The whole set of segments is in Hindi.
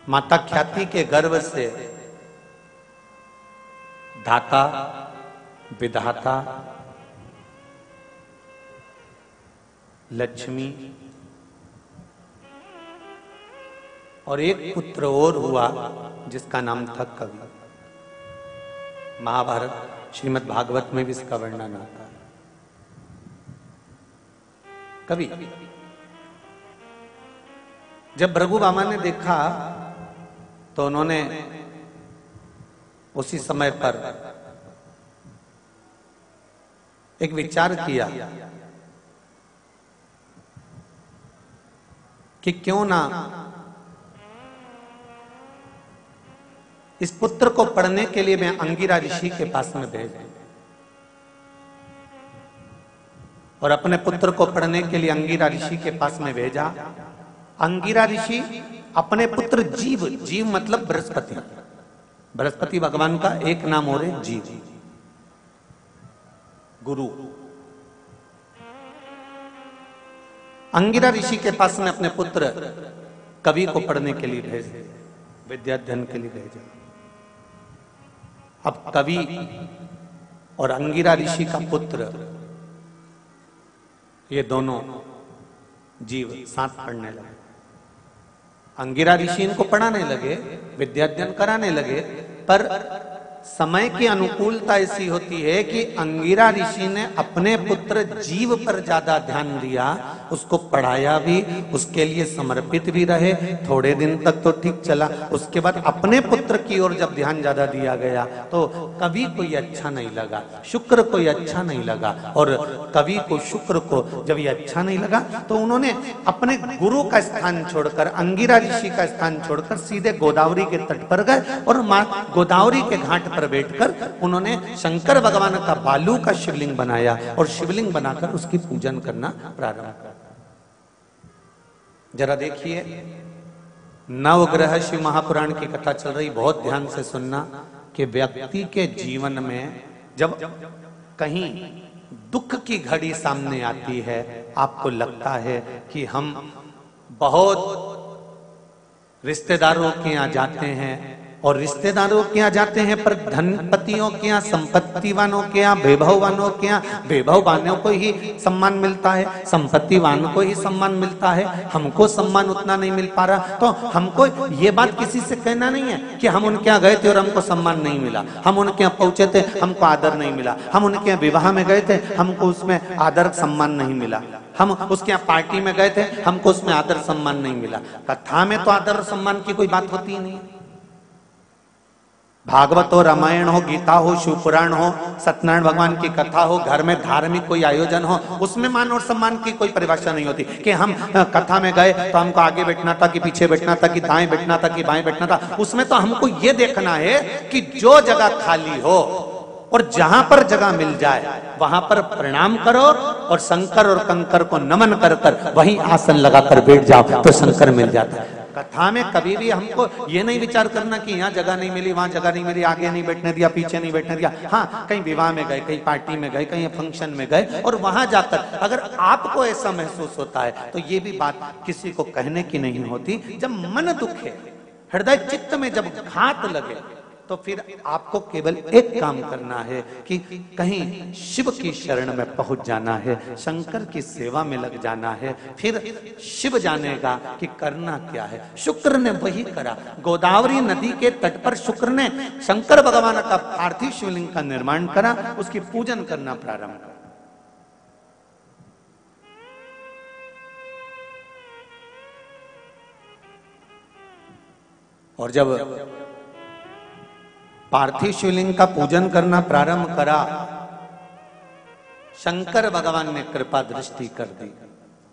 माता ख्याति के गर्भ से धाता, विधाता, लक्ष्मी और एक पुत्र और हुआ जिसका नाम था कवि। महाभारत श्रीमद् भागवत में भी इसका वर्णन आता है। कवि। जब भृगुबामा ने देखा तो उन्होंने उसी समय पर एक विचार किया कि क्यों ना इस पुत्र को पढ़ने के लिए मैं अंगिरा ऋषि के पास में भेज दूं। और अपने पुत्र को पढ़ने के लिए अंगिरा ऋषि के पास में भेजा। अंगिरा ऋषि अपने पुत्र जीव, जीव मतलब बृहस्पति, बृहस्पति भगवान का एक नाम और है जीव, गुरु। अंगिरा ऋषि के पास में अपने पुत्र कवि को पढ़ने के लिए भेजे, विद्याध्ययन के लिए भेजा। अब कवि और अंगिरा ऋषि का पुत्र, ये दोनों जीव साथ पढ़ने लगे। अंगिरा ऋषि इनको पढ़ाने लगे, विद्याध्ययन कराने लगे, पर समय की अनुकूलता ऐसी होती है कि अंगिरा ऋषि ने अपने पुत्र जीव पर ज्यादा ध्यान दिया, उसको पढ़ाया भी, उसके लिए समर्पित भी रहे। थोड़े दिन तक तो ठीक चला, उसके बाद अपने पुत्र की ओर जब ध्यान ज्यादा दिया गया तो कवि को ये अच्छा नहीं लगा, शुक्र को ये अच्छा नहीं लगा। और कवि को, शुक्र को जब ये अच्छा नहीं लगा तो उन्होंने अपने गुरु का स्थान छोड़कर, अंगिरा ऋषि का स्थान छोड़कर सीधे गोदावरी के तट पर गए और मां गोदावरी के घाट पर बैठकर उन्होंने शंकर भगवान का बालू का शिवलिंग बनाया और शिवलिंग बनाकर उसकी पूजन करना प्रारंभ किया। जरा देखिए, नवग्रह शिव महापुराण की कथा चल रही, बहुत ध्यान से सुनना कि व्यक्ति के जीवन में जब कहीं दुख की घड़ी सामने आती है, आपको लगता है कि हम बहुत रिश्तेदारों के यहाँ जाते हैं और रिश्तेदारों के यहाँ जाते हैं, पर धनपतियों के यहाँ, संपत्तिवानों के यहाँ, वैभववानों के यहाँ वैभववानों को ही सम्मान मिलता है, संपत्तिवान को ही सम्मान मिलता है, हमको सम्मान उतना नहीं मिल पा रहा। तो हमको ये बात किसी से कहना नहीं है कि हम उनके यहाँ गए थे और हमको सम्मान नहीं मिला, हम उनके यहाँ पहुंचे थे, हमको आदर नहीं मिला, हम उनके यहाँ विवाह में गए थे, हमको उसमें आदर सम्मान नहीं मिला, हम उसके यहाँ पार्टी में गए थे, हमको उसमें आदर सम्मान नहीं मिला। कथा में तो आदर सम्मान की कोई बात होती ही नहीं। भागवत हो, रामायण हो, गीता हो, शिवपुराण हो, सत्यनारायण भगवान की कथा हो, घर में धार्मिक कोई आयोजन हो, उसमें मान और सम्मान की कोई परिभाषा नहीं होती कि हम कथा में गए तो हमको आगे बैठना था कि पीछे बैठना था कि दाएं बैठना था कि बाएं बैठना था। उसमें तो हमको ये देखना है कि जो जगह खाली हो और जहां पर जगह मिल जाए वहां पर प्रणाम करो और शंकर और कंकर को नमन कर कर वहीं आसन लगाकर बैठ जाओ तो शंकर मिल जाता है। कथा में कभी भी हमको ये नहीं विचार करना कि यहाँ जगह नहीं मिली, वहां जगह नहीं मिली, आगे नहीं बैठने दिया, पीछे नहीं बैठने दिया। हाँ, कहीं विवाह में गए, कहीं पार्टी में गए, कहीं फंक्शन में गए और वहां जाकर अगर आपको ऐसा महसूस होता है तो ये भी बात किसी को कहने की नहीं होती। जब मन दुखे, हृदय चित्त में जब घात लगे तो फिर आपको केवल एक काम करना है कि कहीं शिव की शरण में पहुंच जाना है, शंकर की सेवा में लग जाना है, फिर शिव जानेगा कि करना क्या है। शुक्र ने वही करा। गोदावरी नदी के तट पर शुक्र ने शंकर भगवान का पार्थिव शिवलिंग का निर्माण करा, उसकी पूजन करना प्रारंभ करा। और जब पार्थिव शिवलिंग का पूजन करना प्रारंभ करा, शंकर भगवान ने कृपा दृष्टि कर दी।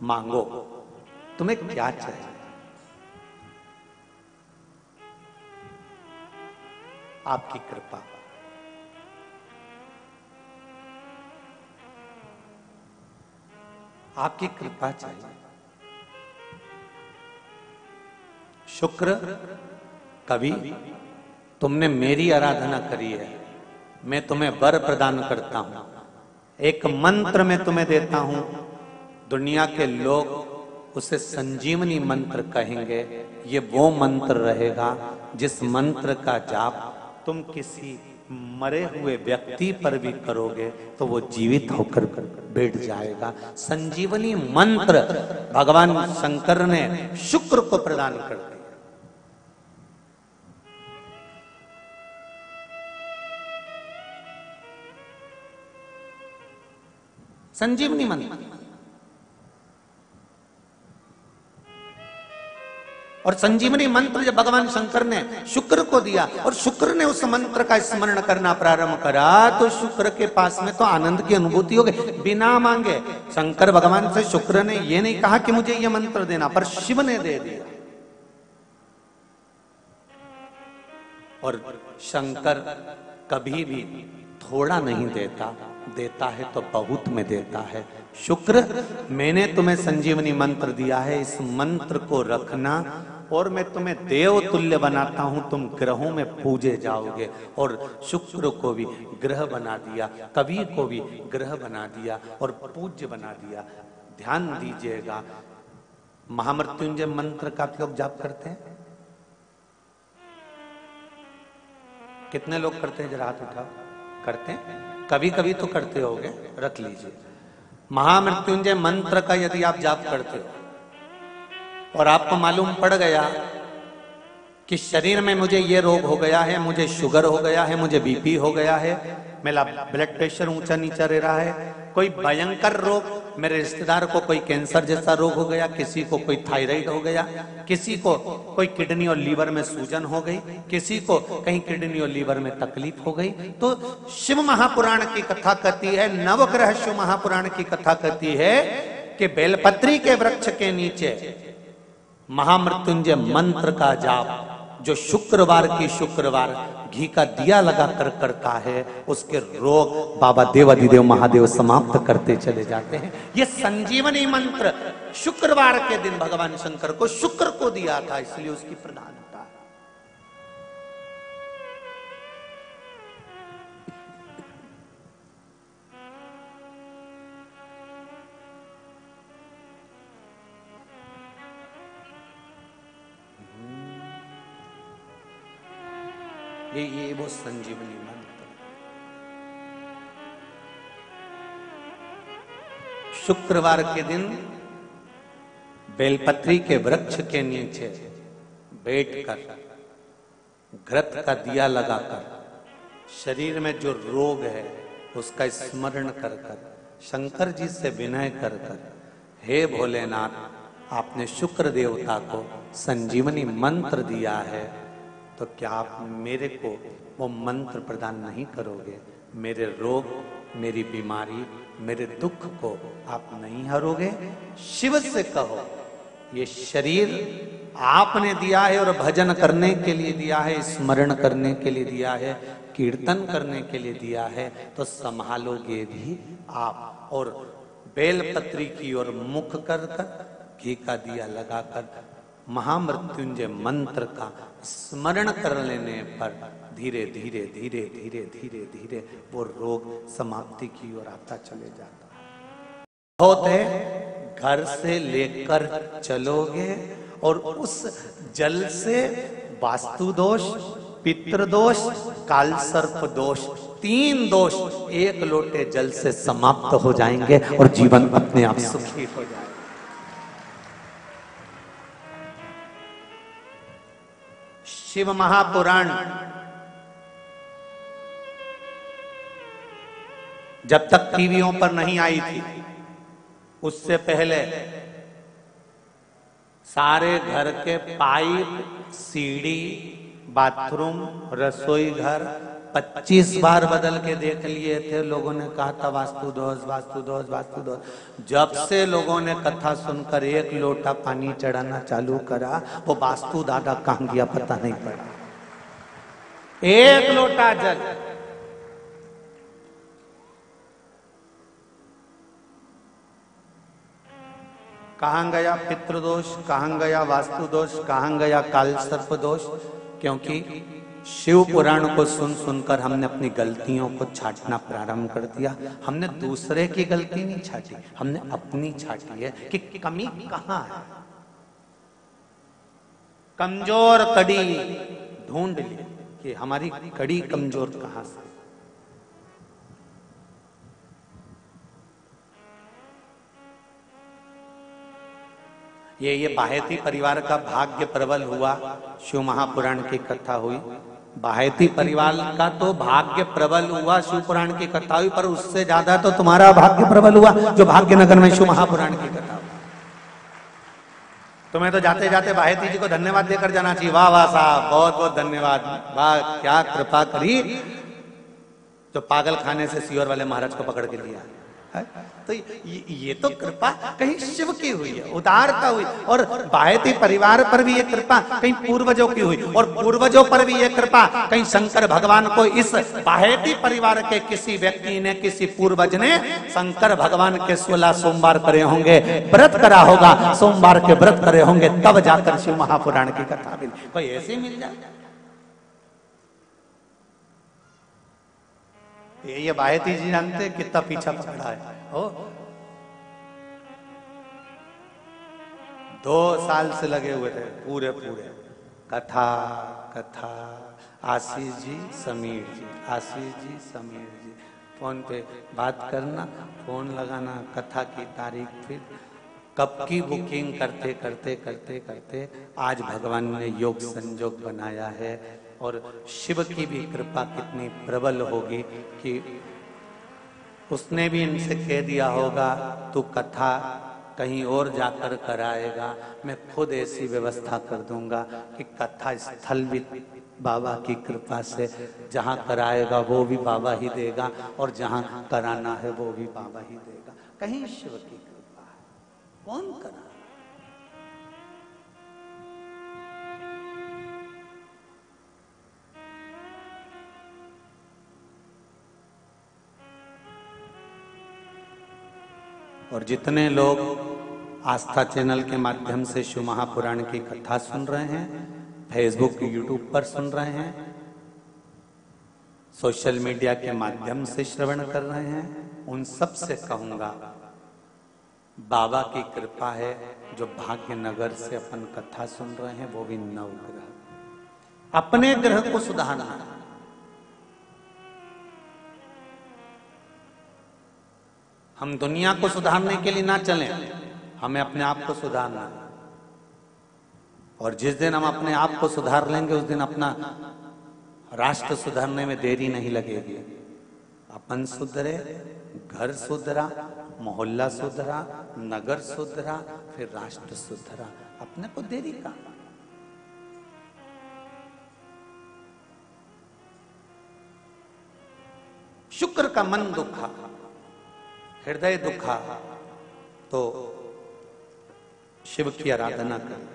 मांगो, तुम्हें क्या चाहिए? आपकी कृपा। आपकी कृपा चाहिए। शुक्र, कवि, तुमने मेरी आराधना करी है, मैं तुम्हें वर प्रदान करता हूं, एक मंत्र मैं तुम्हें देता हूं। दुनिया के लोग उसे संजीवनी मंत्र कहेंगे। ये वो मंत्र रहेगा जिस मंत्र का जाप तुम किसी मरे हुए व्यक्ति पर भी करोगे तो वो जीवित होकर बैठ जाएगा। संजीवनी मंत्र भगवान शंकर ने शुक्र को प्रदान कर दिया। संजीवनी मंत्र। और संजीवनी मंत्र जब भगवान शंकर ने शुक्र को दिया और शुक्र ने उस मंत्र का स्मरण करना प्रारंभ करा तो शुक्र के पास में तो आनंद की अनुभूति हो गई बिना मांगे। शंकर भगवान से शुक्र ने यह नहीं कहा कि मुझे यह मंत्र देना, पर शिव ने दे दिया। और शंकर कभी भी थोड़ा नहीं देता, देता है तो बहुत में देता है। शुक्र, मैंने तुम्हें संजीवनी मंत्र दिया है, इस मंत्र को रखना और मैं तुम्हें देव तुल्य बनाता हूं, तुम ग्रहों में पूजे जाओगे। और शुक्र को भी ग्रह बना दिया, कवि को भी ग्रह बना दिया और पूज्य बना दिया। ध्यान दीजिएगा, महामृत्युंजय मंत्र का आप लोग जाप करते हैं? कितने लोग करते हैं? जरा हाथ उठाओ। करते हैं? कभी कभी तो करते होगे, रख लीजिए। महामृत्युंजय मंत्र का यदि आप जाप करते हो और आपको मालूम पड़ गया कि शरीर में मुझे ये रोग हो गया है, मुझे शुगर हो गया है, मुझे बीपी हो गया है, मेरा ब्लड प्रेशर ऊंचा नीचा रह रहा है, कोई भयंकर रोग, मेरे रिश्तेदार को कोई कैंसर जैसा रोग हो गया, किसी को कोई थायराइड हो गया, किसी को कोई किडनी और लीवर में सूजन हो गई, किसी को कहीं किडनी और लीवर में तकलीफ हो गई, तो शिव महापुराण की कथा कहती है, नवग्रह शिव महापुराण की कथा कहती है कि बेलपत्री के वृक्ष के नीचे महामृत्युंजय मंत्र का जाप जो शुक्रवार की शुक्रवार घी का दिया लगा कर करता है, उसके रोग बाबा देवाधिदेव महादेव समाप्त करते चले जाते हैं। ये संजीवनी मंत्र शुक्रवार के दिन भगवान शंकर को शुक्र को दिया था, इसलिए उसकी प्रधानता है। ये वो संजीवनी मंत्र। शुक्रवार के दिन बेलपत्री के वृक्ष के नीचे बैठकर घृत का दिया लगाकर शरीर में जो रोग है उसका स्मरण कर कर शंकर जी से विनय कर कर, हे भोलेनाथ, आपने शुक्र देवता को संजीवनी मंत्र दिया है, तो क्या आप मेरे को वो मंत्र प्रदान नहीं करोगे? मेरे रोग, मेरी बीमारी, मेरे दुख को आप नहीं हरोगे? शिव से कहो, ये शरीर आपने दिया है और भजन करने के लिए दिया है, स्मरण करने के लिए दिया है, कीर्तन करने के लिए दिया है, तो संभालोगे भी आप। और बेलपत्री की ओर मुख कर कर घी का दिया लगाकर महामृत्युंजय मंत्र का स्मरण कर लेने पर धीरे धीरे धीरे धीरे धीरे धीरे वो रोग समाप्ति की ओर आता चले जाता है। बहुत है, घर से लेकर चलोगे और उस जल से वास्तु दोष, पितृ दोष, काल सर्प दोष, 3 दोष एक लोटे जल से समाप्त हो जाएंगे और जीवन अपने आप सुखी हो जाएगा। शिव महापुराण जब तक टीवियों पर नहीं आई थी, उससे पहले सारे घर के पाइप, सीढ़ी, बाथरूम, रसोई घर 25 बार बदल के देख लिए थे। लोगों ने कहा था वास्तु दोष, वास्तु दोष, वास्तु दोष। जब से लोगों ने कथा सुनकर 1 लोटा पानी चढ़ाना चालू करा, वो वास्तु दादा कहां गया पता नहीं पड़ा। 1 लोटा जल। कहां गया पितृदोष, कहां गया वास्तु दोष, कहां गया काल सर्प दोष? क्योंकि शिव पुराण को सुन सुनकर हमने अपनी गलतियों को छांटना प्रारंभ कर दिया। हमने दूसरे की गलती नहीं छाटी, हमने अपनी छाटी है कि कमी कहां है। कमजोर कड़ी ढूंढ ली कि हमारी कड़ी कमजोर कहां से। ये बाहेती परिवार का भाग्य प्रबल हुआ, शिव महापुराण की कथा हुई। बाहेती परिवार का तो भाग्य प्रबल हुआ, शिव पुराण की कथा हुई, पर उससे ज्यादा तो तुम्हारा भाग्य प्रबल हुआ जो भाग्यनगर में शिव महापुराण की कथा हुई। तुम्हें तो जाते जाते बाहेती जी को धन्यवाद देकर जाना चाहिए। वाह वाह साहब, बहुत बहुत धन्यवाद, वाह क्या कृपा करी जो पागल खाने से सियोर वाले महाराज को पकड़ के लिया। तो ये तो कृपा कहीं शिव की हुई है, उदारता हुई। और बाहेती परिवार पर भी ये कृपा कहीं पूर्वजों की हुई, और पूर्वजों पर भी ये कृपा कहीं शंकर भगवान को इस बाहेती परिवार के किसी व्यक्ति ने, किसी पूर्वज ने शंकर भगवान के 16 सोमवार करे होंगे, व्रत करा होगा, सोमवार के व्रत करे होंगे, तब जाकर शिव महापुराण की कथा मिली। कोई ऐसे मिल जाए। ये बाहेती जी जानते कितना पीछा पड़ा है। ओ 2 साल से लगे हुए थे पूरे कथा कथा। आशीष जी समीर जी, आशीष जी समीर जी, फोन पे बात करना, फोन लगाना, कथा की तारीख, फिर कब की बुकिंग करते करते करते करते आज भगवान ने योग संजोग बनाया है। और शिव की भी कृपा कितनी प्रबल होगी कि उसने भी इनसे कह दिया होगा तू कथा कहीं और जाकर कराएगा, मैं खुद ऐसी व्यवस्था कर दूंगा कि कथा स्थल भी बाबा की कृपा से जहां कराएगा वो भी बाबा ही देगा, और जहां कराना है वो भी बाबा ही देगा। कहीं शिव की कृपा है, कौन करा। और जितने लोग आस्था चैनल के माध्यम से शिव महापुराण की कथा सुन रहे हैं, फेसबुक यूट्यूब पर सुन रहे हैं, सोशल मीडिया के माध्यम से श्रवण कर रहे हैं, उन सब से कहूंगा बाबा की कृपा है जो भाग्यनगर से अपन कथा सुन रहे हैं, वो भी नवग्रह। अपने ग्रह को सुधारना, हम दुनिया को सुधारने के लिए ना चलें, हमें अपने आप को सुधारना है। और जिस दिन हम अपने आप को सुधार लेंगे उस दिन अपना राष्ट्र सुधारने में देरी नहीं लगेगी। अपन सुधरे, घर सुधरा, मोहल्ला सुधरा, नगर सुधरा, फिर राष्ट्र सुधरा, अपने को देरी का। शुक्र का मन दुखा, हृदय दुखा, तो शिव की आराधना कर।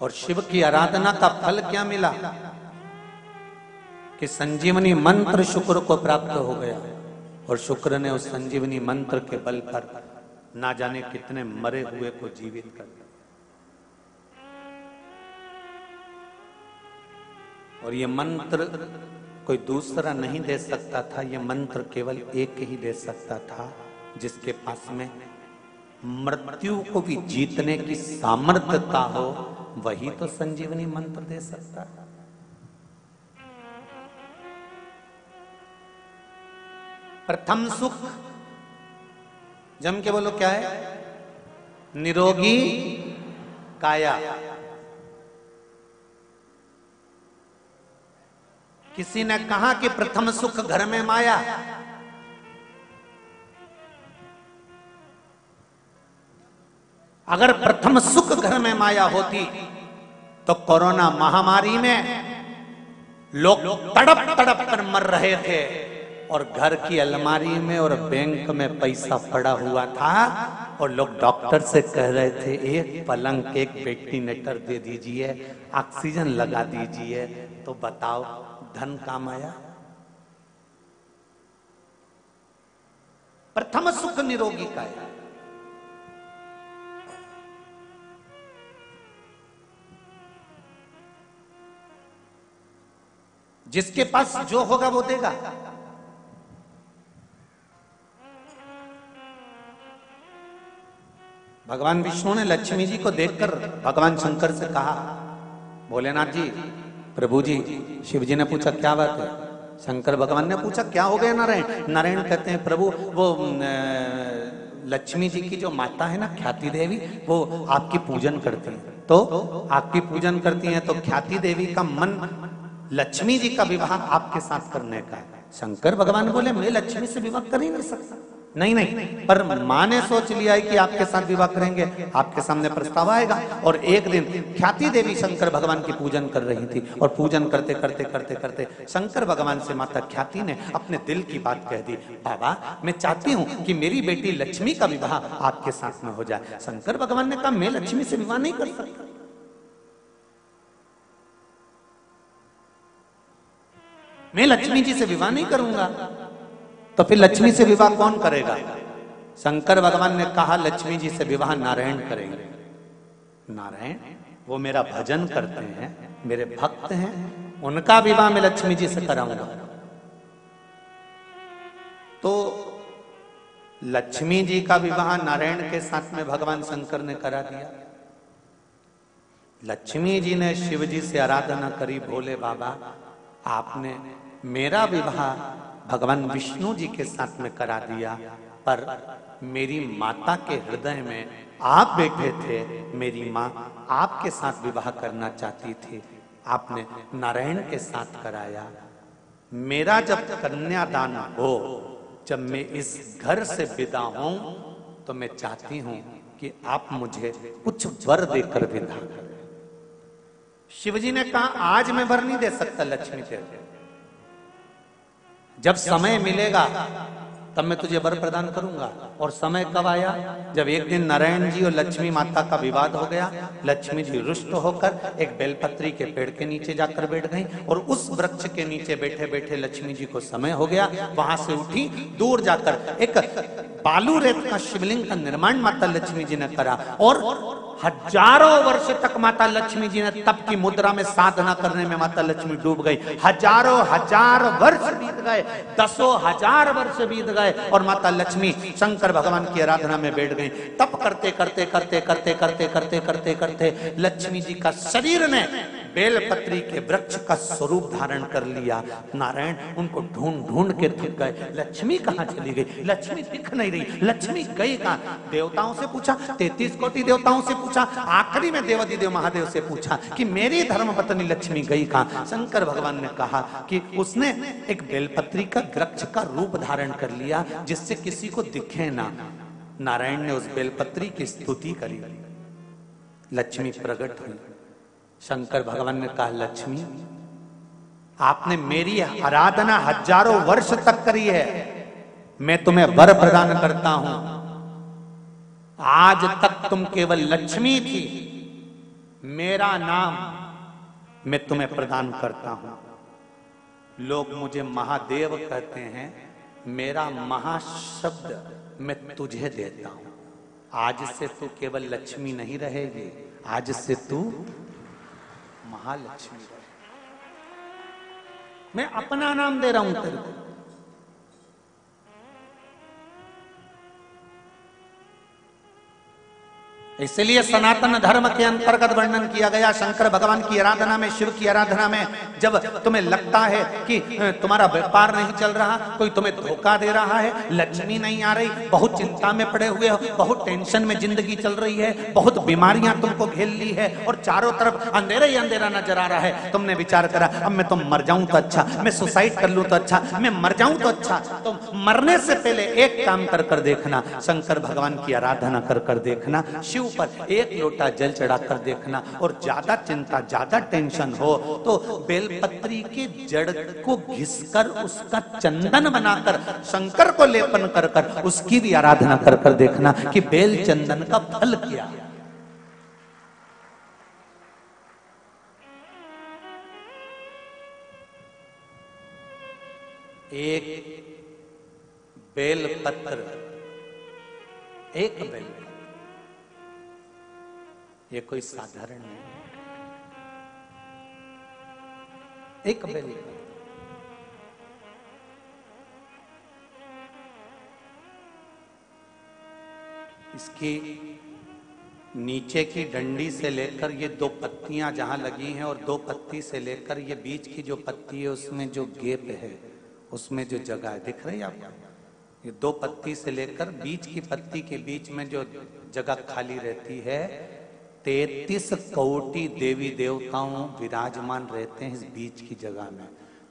और शिव की आराधना का फल क्या मिला कि संजीवनी मंत्र शुक्र को प्राप्त हो गया, और शुक्र ने उस संजीवनी मंत्र के बल पर ना जाने कितने मरे हुए को जीवित कर दिया। और ये मंत्र कोई दूसरा नहीं दे सकता था, ये मंत्र केवल एक ही दे सकता था जिसके पास में मृत्यु को भी जीतने की सामर्थ्यता हो, वही तो संजीवनी मंत्र दे सकता है। प्रथम सुख जम के बोलो क्या है? निरोगी काया। किसी ने कहा कि प्रथम सुख घर में माया। अगर प्रथम सुख घर में माया होती तो कोरोना महामारी में लोग तड़प तड़प कर मर रहे थे, और घर की अलमारी में और बैंक में पैसा पड़ा हुआ था, और लोग डॉक्टर से कह रहे थे एक पलंग, एक वेंटिलेटर दे दीजिए, ऑक्सीजन लगा दीजिए। तो बताओ धन काम आया? प्रथम सुख निरोगी काया। जिसके पास जो होगा वो देगा। भगवान विष्णु ने लक्ष्मी जी को देखकर भगवान शंकर से कहा, भोलेनाथ जी, प्रभु जी, शिव जी ने पूछा क्या बात है? शंकर भगवान ने पूछा क्या हो गया नारायण? नारायण कहते हैं प्रभु वो लक्ष्मी जी की जो माता है ना ख्याति देवी, वो आपकी पूजन करती है। तो आपकी पूजन करती हैं तो ख्याति देवी का मन लक्ष्मी जी का विवाह आपके साथ करने का है। शंकर भगवान बोले मैं लक्ष्मी से विवाह कर ही नहीं सकता। नहीं नहीं, पर माँ ने सोच लिया है कि आपके साथ विवाह करेंगे, आपके सामने प्रस्ताव आएगा। और एक दिन ख्याति देवी शंकर भगवान की पूजन कर रही थी और पूजन करते करते करते करते शंकर भगवान से माता ख्याति ने अपने दिल की बात कह दी, बाबा मैं चाहती हूँ कि मेरी बेटी लक्ष्मी का विवाह आपके साथ में हो जाए। शंकर भगवान ने कहा मैं लक्ष्मी से विवाह नहीं कर सकता, मैं लक्ष्मी जी से विवाह नहीं करूंगा। तो फिर लक्ष्मी से विवाह कौन करेगा? शंकर भगवान ने कहा लक्ष्मी जी से विवाह नारायण करेंगे। नारायण वो मेरा भजन करते हैं, मेरे भक्त हैं, उनका विवाह मैं लक्ष्मी जी से कराऊंगा। तो लक्ष्मी जी का विवाह नारायण के साथ में भगवान शंकर ने करा दिया। लक्ष्मी जी ने शिव जी से आराधना करी, भोले बाबा आपने मेरा विवाह भगवान विष्णु जी के साथ में करा दिया, पर मेरी माता के हृदय में आप बैठे थे, मेरी माँ आपके साथ विवाह करना चाहती थी, आपने नारायण के साथ कराया। मेरा जब कन्यादान हो, जब मैं इस घर से विदा हूं, तो मैं चाहती हूं कि आप मुझे कुछ वर देकर विदा करें। शिवजी ने कहा आज मैं वर नहीं दे सकता लक्ष्मी तेरे, जब समय मिलेगा तब मैं तुझे वर प्रदान करूंगा। और समय कब आया? जब एक दिन नारायण जी और लक्ष्मी माता का विवाद हो गया। लक्ष्मी जी रुष्ट होकर एक बेलपत्री के पेड़ के नीचे जाकर बैठ गई और उस वृक्ष के नीचे बैठे बैठे लक्ष्मी जी को समय हो गया। वहां से उठी, दूर जाकर एक बालू रेत का शिवलिंग का निर्माण माता लक्ष्मी जी ने करा और हजारों वर्ष तक माता लक्ष्मी जी ने तप की मुद्रा में साधना करने में माता लक्ष्मी डूब गई। हजारों हजार वर्ष बीत गए, दसों हजार वर्ष बीत गए और माता लक्ष्मी शंकर भगवान की आराधना में बैठ गई। तप करते करते करते करते करते करते करते करते लक्ष्मी जी का शरीर ने बेलपत्री के वृक्ष का स्वरूप धारण कर लिया। नारायण उनको ढूंढ ढूंढ के थक गए, लक्ष्मी कहाँ चली गई? लक्ष्मी दिख नहीं रही, लक्ष्मी गई कहाँ? देवताओं से पूछा, 33 कोटि देवताओं से पूछा, आखिरी में देवाधिदेव महादेव से पूछा कि मेरी धर्मपत्नी लक्ष्मी गई कहाँ? शंकर भगवान ने कहा कि उसने एक बेलपत्री का वृक्ष का रूप धारण कर लिया जिससे किसी को दिखे ना। नारायण ने उस बेलपत्री की स्तुति करी, लक्ष्मी प्रकट हुई। शंकर भगवान ने कहा लक्ष्मी आपने मेरी आराधना हजारों वर्ष तक करी है, मैं तुम्हें वर प्रदान करता हूं। आज तक तुम केवल लक्ष्मी थी, मेरा नाम मैं तुम्हें प्रदान करता हूं। लोग मुझे महादेव कहते हैं, मेरा महाशब्द मैं तुझे देता हूं। आज से तू केवल लक्ष्मी नहीं रहेगी, आज से तू महालक्ष्मी रहे। मैं अपना नाम दे रहा हूं तेरे को। इसलिए सनातन धर्म के अंतर्गत वर्णन किया गया शंकर भगवान की आराधना में, शिव की आराधना में, जब तुम्हें लगता है कि तुम्हारा व्यापार नहीं चल रहा, कोई तुम्हें धोखा दे रहा है, लक्ष्मी नहीं आ रही, बहुत चिंता में पड़े हुए हो, बहुत टेंशन में जिंदगी चल रही है, बहुत बीमारियां तुमको घेर ली है और चारों तरफ अंधेरा ही अंधेरा नजर आ रहा है, तुमने विचार करा अब मैं तो मर जाऊं तो अच्छा, मैं सुसाइड कर लूं तो अच्छा, मैं मर जाऊं तो अच्छा। तो मरने से पहले एक काम कर देखना, शंकर भगवान की आराधना कर देखना, शिव पर एक लोटा जल चढ़ाकर देखना। और ज्यादा चिंता, ज्यादा टेंशन हो तो बेलपत्री के जड़ को घिसकर उसका चंदन बनाकर शंकर को लेपन कर उसकी भी आराधना कर देखना कि बेल चंदन का फल क्या। एक बेल पत्र, एक बेल, ये कोई साधारण नहीं, एक बेल, इसकी नीचे की डंडी से लेकर ये दो पत्तियां जहां लगी हैं और दो पत्ती से लेकर ये बीच की जो पत्ती है उसमें जो गैप है, उसमें जो जगह है, दिख रही है आपको? ये दो पत्ती से लेकर बीच की पत्ती के बीच में जो जगह खाली रहती है, 33 कोटि देवी देवताओं विराजमान रहते हैं इस बीच की जगह में।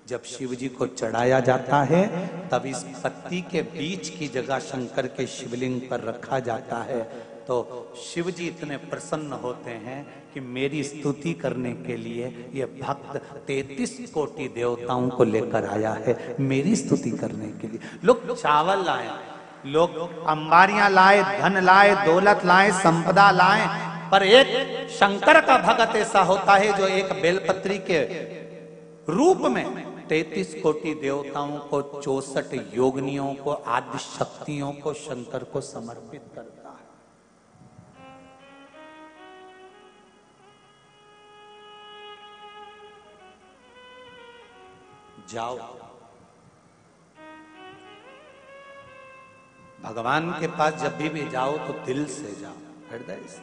जब शिव जी को चढ़ाया जाता है तब इस पत्ती के बीच की जगह शंकर के शिवलिंग पर रखा जाता है। तो शिव जी इतने प्रसन्न होते हैं कि मेरी स्तुति करने के लिए ये भक्त 33 कोटि देवताओं को लेकर आया है, मेरी स्तुति करने के लिए। लोग चावल लाए, लोग अंबारियां लाए, धन लाए, दौलत लाए, संपदा लाए, पर एक शंकर का भक्त ऐसा होता है जो एक बेलपत्री के रूप में 33 कोटि देवताओं को, 64 योगिनियों को, आदि शक्तियों को शंकर को समर्पित करता है। जाओ भगवान के पास जब भी जाओ तो दिल से जाओ, हृदय से,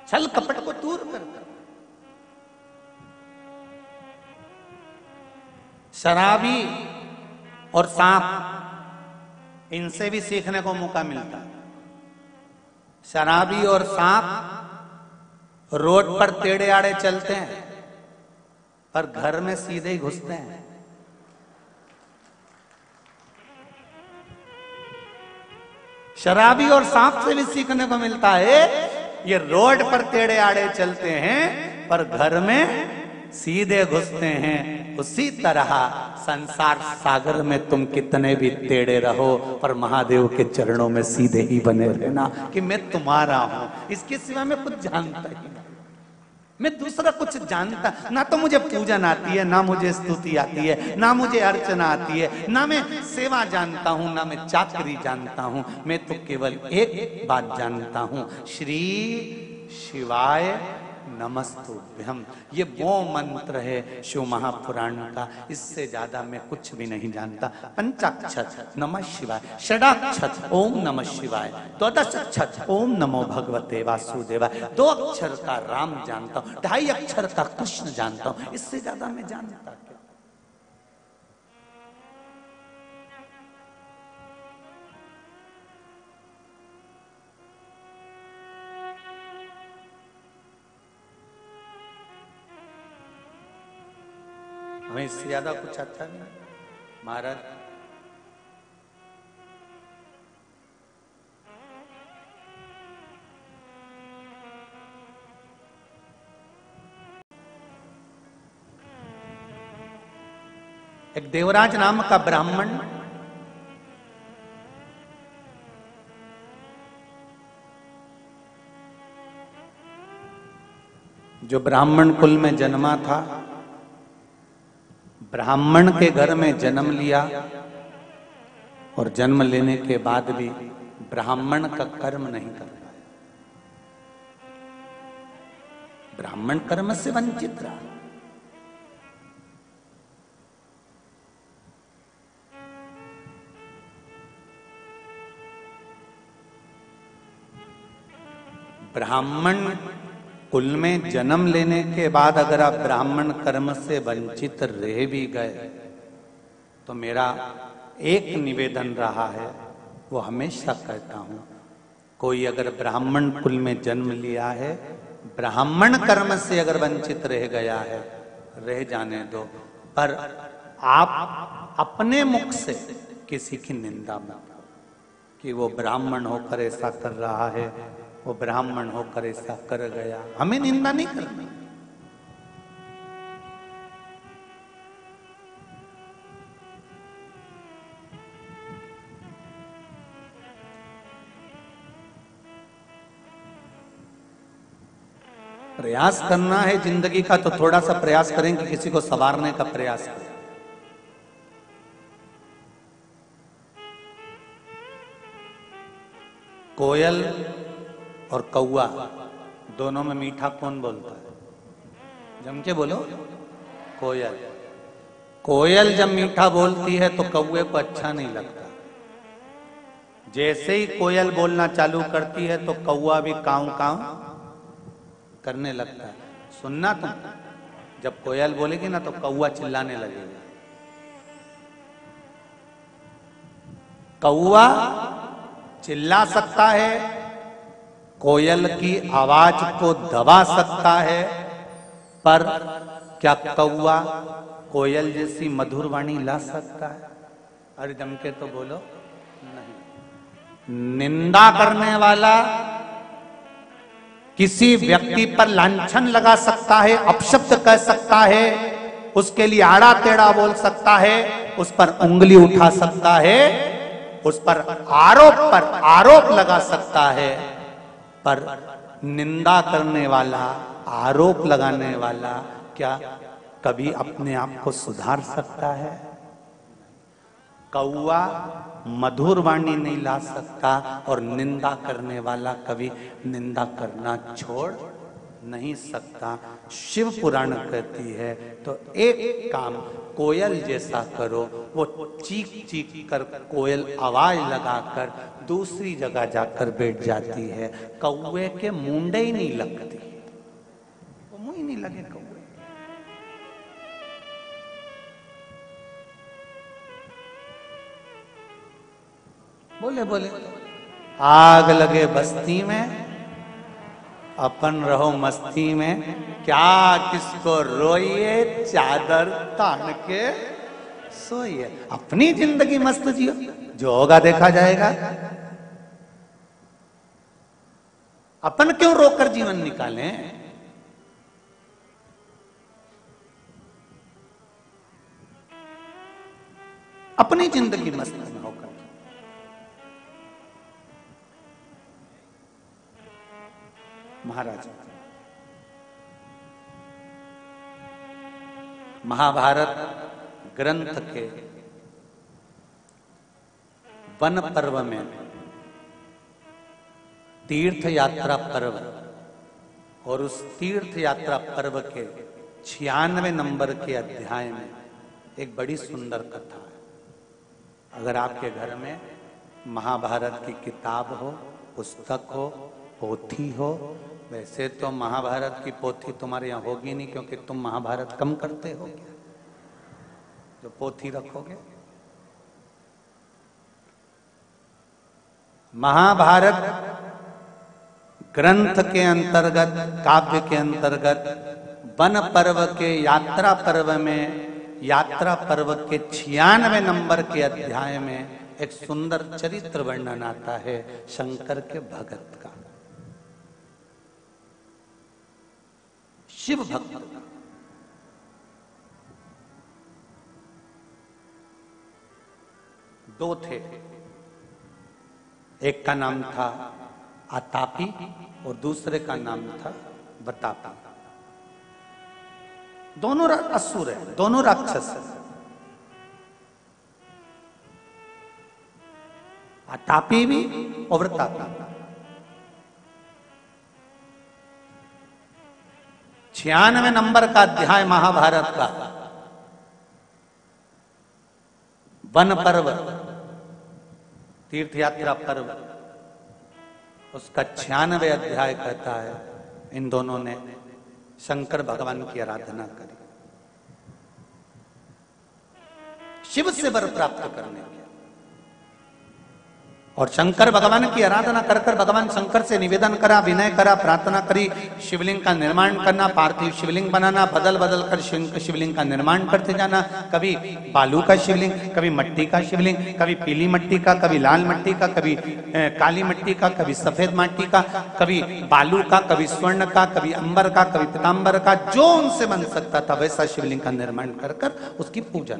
छल कपट को दूर कर। शराबी और सांप, इनसे भी सीखने को मौका मिलता है। शराबी और सांप रोड पर टेढ़े आड़े चलते हैं पर घर में सीधे ही घुसते हैं। शराबी और सांप से भी सीखने को मिलता है, ये रोड पर टेढ़े आड़े चलते हैं पर घर में सीधे घुसते हैं। उसी तरह संसार सागर में तुम कितने भी टेढ़े रहो पर महादेव के चरणों में सीधे ही बने रहना कि मैं तुम्हारा हूं, इसके सिवा मैं कुछ जानता ही नहीं, मैं दूसरा कुछ जानता ना। तो मुझे पूजन आती है, ना मुझे स्तुति आती है, ना मुझे अर्चना आती है, ना मैं सेवा जानता हूं, ना मैं चाकरी जानता हूं। मैं तो केवल एक बात जानता हूं, श्री शिवाय नमस्तुभ्यम। ये वो मंत्र है शिव महापुराण का, इससे ज्यादा मैं कुछ भी नहीं जानता। पंचाक्षर नमः शिवाय, षडाक्षर ओम नमः शिवाय, द्वादशाक्षर ओम नमो भगवते वासुदेवाय, 2 अक्षर का राम जानता हूँ, 2.5 अक्षर का कृष्ण जानता हूँ, इससे ज्यादा मैं जानता क्या। हमें इससे ज्यादा कुछ आता नहीं महाराज। एक देवराज नाम का ब्राह्मण जो ब्राह्मण कुल में जन्मा था, ब्राह्मण के घर में जन्म लिया और जन्म लेने के बाद भी ब्राह्मण का कर्म नहीं कर पाया, ब्राह्मण कर्म से वंचित रहा। ब्राह्मण कुल में जन्म लेने के बाद अगर आप ब्राह्मण कर्म से वंचित रह भी गए तो मेरा एक निवेदन रहा है, वो हमेशा कहता हूं, कोई अगर ब्राह्मण कुल में जन्म लिया है, ब्राह्मण कर्म से अगर वंचित रह गया है, रह जाने दो, पर आप अपने मुख से किसी की निंदा मत कि वो ब्राह्मण होकर ऐसा कर रहा है, वो ब्राह्मण होकर ऐसा कर गया। हमें निंदा नहीं करनी। प्रयास करना है जिंदगी का तो थोड़ा सा प्रयास करें कि किसी को संवारने का प्रयास करें। कोयल और कौआ दोनों में मीठा कौन बोलता है? जम के बोलो। कोयल। कोयल जब मीठा बोलती है तो कौए को अच्छा नहीं लगता। जैसे ही कोयल बोलना चालू करती है तो कौवा भी काऊ काऊ करने लगता है। सुनना तुम, जब कोयल बोलेगी ना तो कौवा चिल्लाने लगेगा। कौवा चिल्ला सकता है, कोयल की आवाज को दबा सकता है, पर क्या कौवा कोयल जैसी मधुर वाणी ला सकता है? अरे जम के तो बोलो नहीं। निंदा करने वाला किसी व्यक्ति पर लांछन लगा सकता है, अपशब्द कह सकता है, उसके लिए आड़ा टेढ़ा बोल सकता है, उस पर उंगली उठा सकता है, उस पर आरोप लगा सकता है, पर निंदा करने वाला, आरोप लगाने वाला क्या कभी अपने आप को सुधार सकता है? कौवा मधुर वाणी नहीं ला सकता और निंदा करने वाला कभी निंदा करना छोड़ नहीं सकता। शिव पुराण कहती है तो एक काम कोयल जैसा करो, वो चीख चीख कर कोयल आवाज लगाकर दूसरी जगह जाकर बैठ जाती है। कौवे के मुंडे ही नहीं लगती, वो मुंह ही नहीं लगे कौवे। बोले बोले आग लगे बस्ती में, अपन रहो मस्ती में, क्या किसको रोइए, चादर तान के सोइए। अपनी जिंदगी मस्त जियो, जो होगा देखा जाएगा। अपन क्यों रोकर जीवन निकालें? अपनी जिंदगी मस्त में होकर। महाराज, महाभारत ग्रंथ के वन पर्व में तीर्थ यात्रा पर्व, और उस तीर्थ यात्रा पर्व के 96 नंबर के अध्याय में एक बड़ी सुंदर कथा है। अगर आपके घर में महाभारत की किताब हो, पुस्तक हो, पोथी हो, वैसे तो महाभारत की पोथी तुम्हारे यहाँ होगी नहीं, क्योंकि तुम महाभारत कम करते हो क्या जो पोथी रखोगे। महाभारत ग्रंथ के अंतर्गत, काव्य के अंतर्गत वन पर्व के यात्रा पर्व में, यात्रा पर्व के 96 नंबर के अध्याय में एक सुंदर चरित्र वर्णन आता है शंकर के भगत का, शिव भक्त। दो थे, एक का नाम था आतापी और दूसरे का नाम था बतापी। दोनों असुर है, दोनों राक्षस है। आतापी भी और वृतापी। 96 नंबर का अध्याय महाभारत का वन पर्व, तीर्थ यात्रा पर्व, उसका 96 अध्याय कहता है इन दोनों ने शंकर भगवान की आराधना करी, शिव से वर प्राप्त करने के। और शंकर भगवान की आराधना कर कर भगवान शंकर से निवेदन करा, विनय करा, प्रार्थना करी, शिवलिंग का निर्माण करना, पार्थिव शिवलिंग बनाना, बदल बदल कर शिवलिंग का निर्माण करते जाना। कभी बालू का शिवलिंग, कभी मिट्टी का शिवलिंग, कभी पीली मिट्टी का, कभी लाल मिट्टी का, कभी काली मिट्टी का, कभी सफेद मिट्टी का, कभी बालू का, कभी स्वर्ण का, कभी अंबर का, कभी पीतांबर का, जो उनसे बन सकता था वैसा शिवलिंग का निर्माण कर कर उसकी पूजा।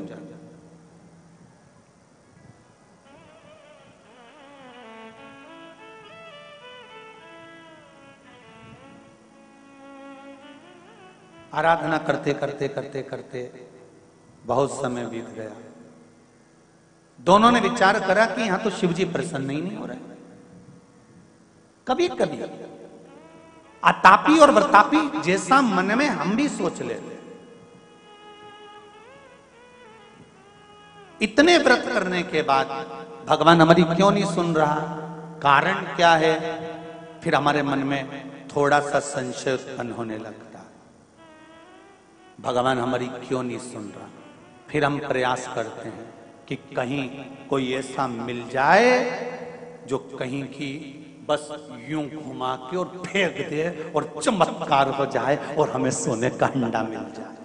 आराधना करते करते करते करते बहुत समय बीत गया। दोनों ने विचार करा कि यहां तो शिवजी प्रसन्न ही नहीं हो रहे। कभी कभी आतापी और वृतापी जैसा मन में हम भी सोच लेते, इतने व्रत करने के बाद भगवान हमारी क्यों नहीं सुन रहा, कारण क्या है? फिर हमारे मन में थोड़ा सा संशय उत्पन्न होने लगता, भगवान हमारी क्यों नहीं सुन रहा। फिर हम प्रयास करते हैं कि कहीं कोई ऐसा मिल जाए जो कहीं की बस यूं घुमा के और फेंक दे और चमत्कार हो जाए और हमें सोने का अंडा मिल जाए।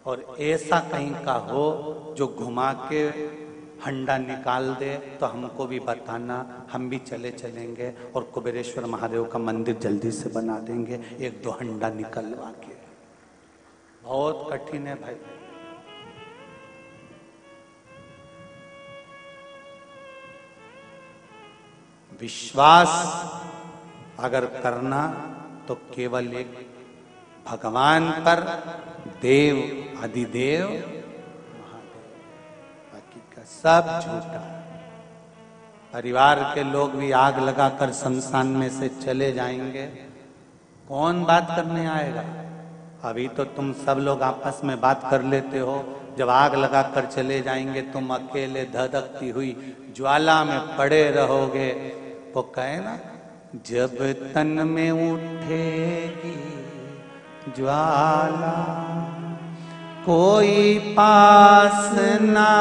और ऐसा कहीं का हो जो घुमा के हंडा निकाल दे तो हमको भी बताना, हम भी चले चलेंगे और कुबेरेश्वर महादेव का मंदिर जल्दी से बना देंगे, एक दो हंडा निकलवा के। बहुत कठिन है भाई। विश्वास अगर करना तो केवल एक भगवान पर, देव अधिदेव महादेव, बाकी का सब झूठा। परिवार के लोग भी आग लगाकर शमशान में से चले जाएंगे, कौन बात करने आएगा? अभी तो तुम सब लोग आपस में बात कर लेते हो, जब आग लगाकर चले जाएंगे तुम अकेले धधकती हुई ज्वाला में पड़े रहोगे। वो कहे ना, जब तन में उठेगी ज्वाला कोई पास ना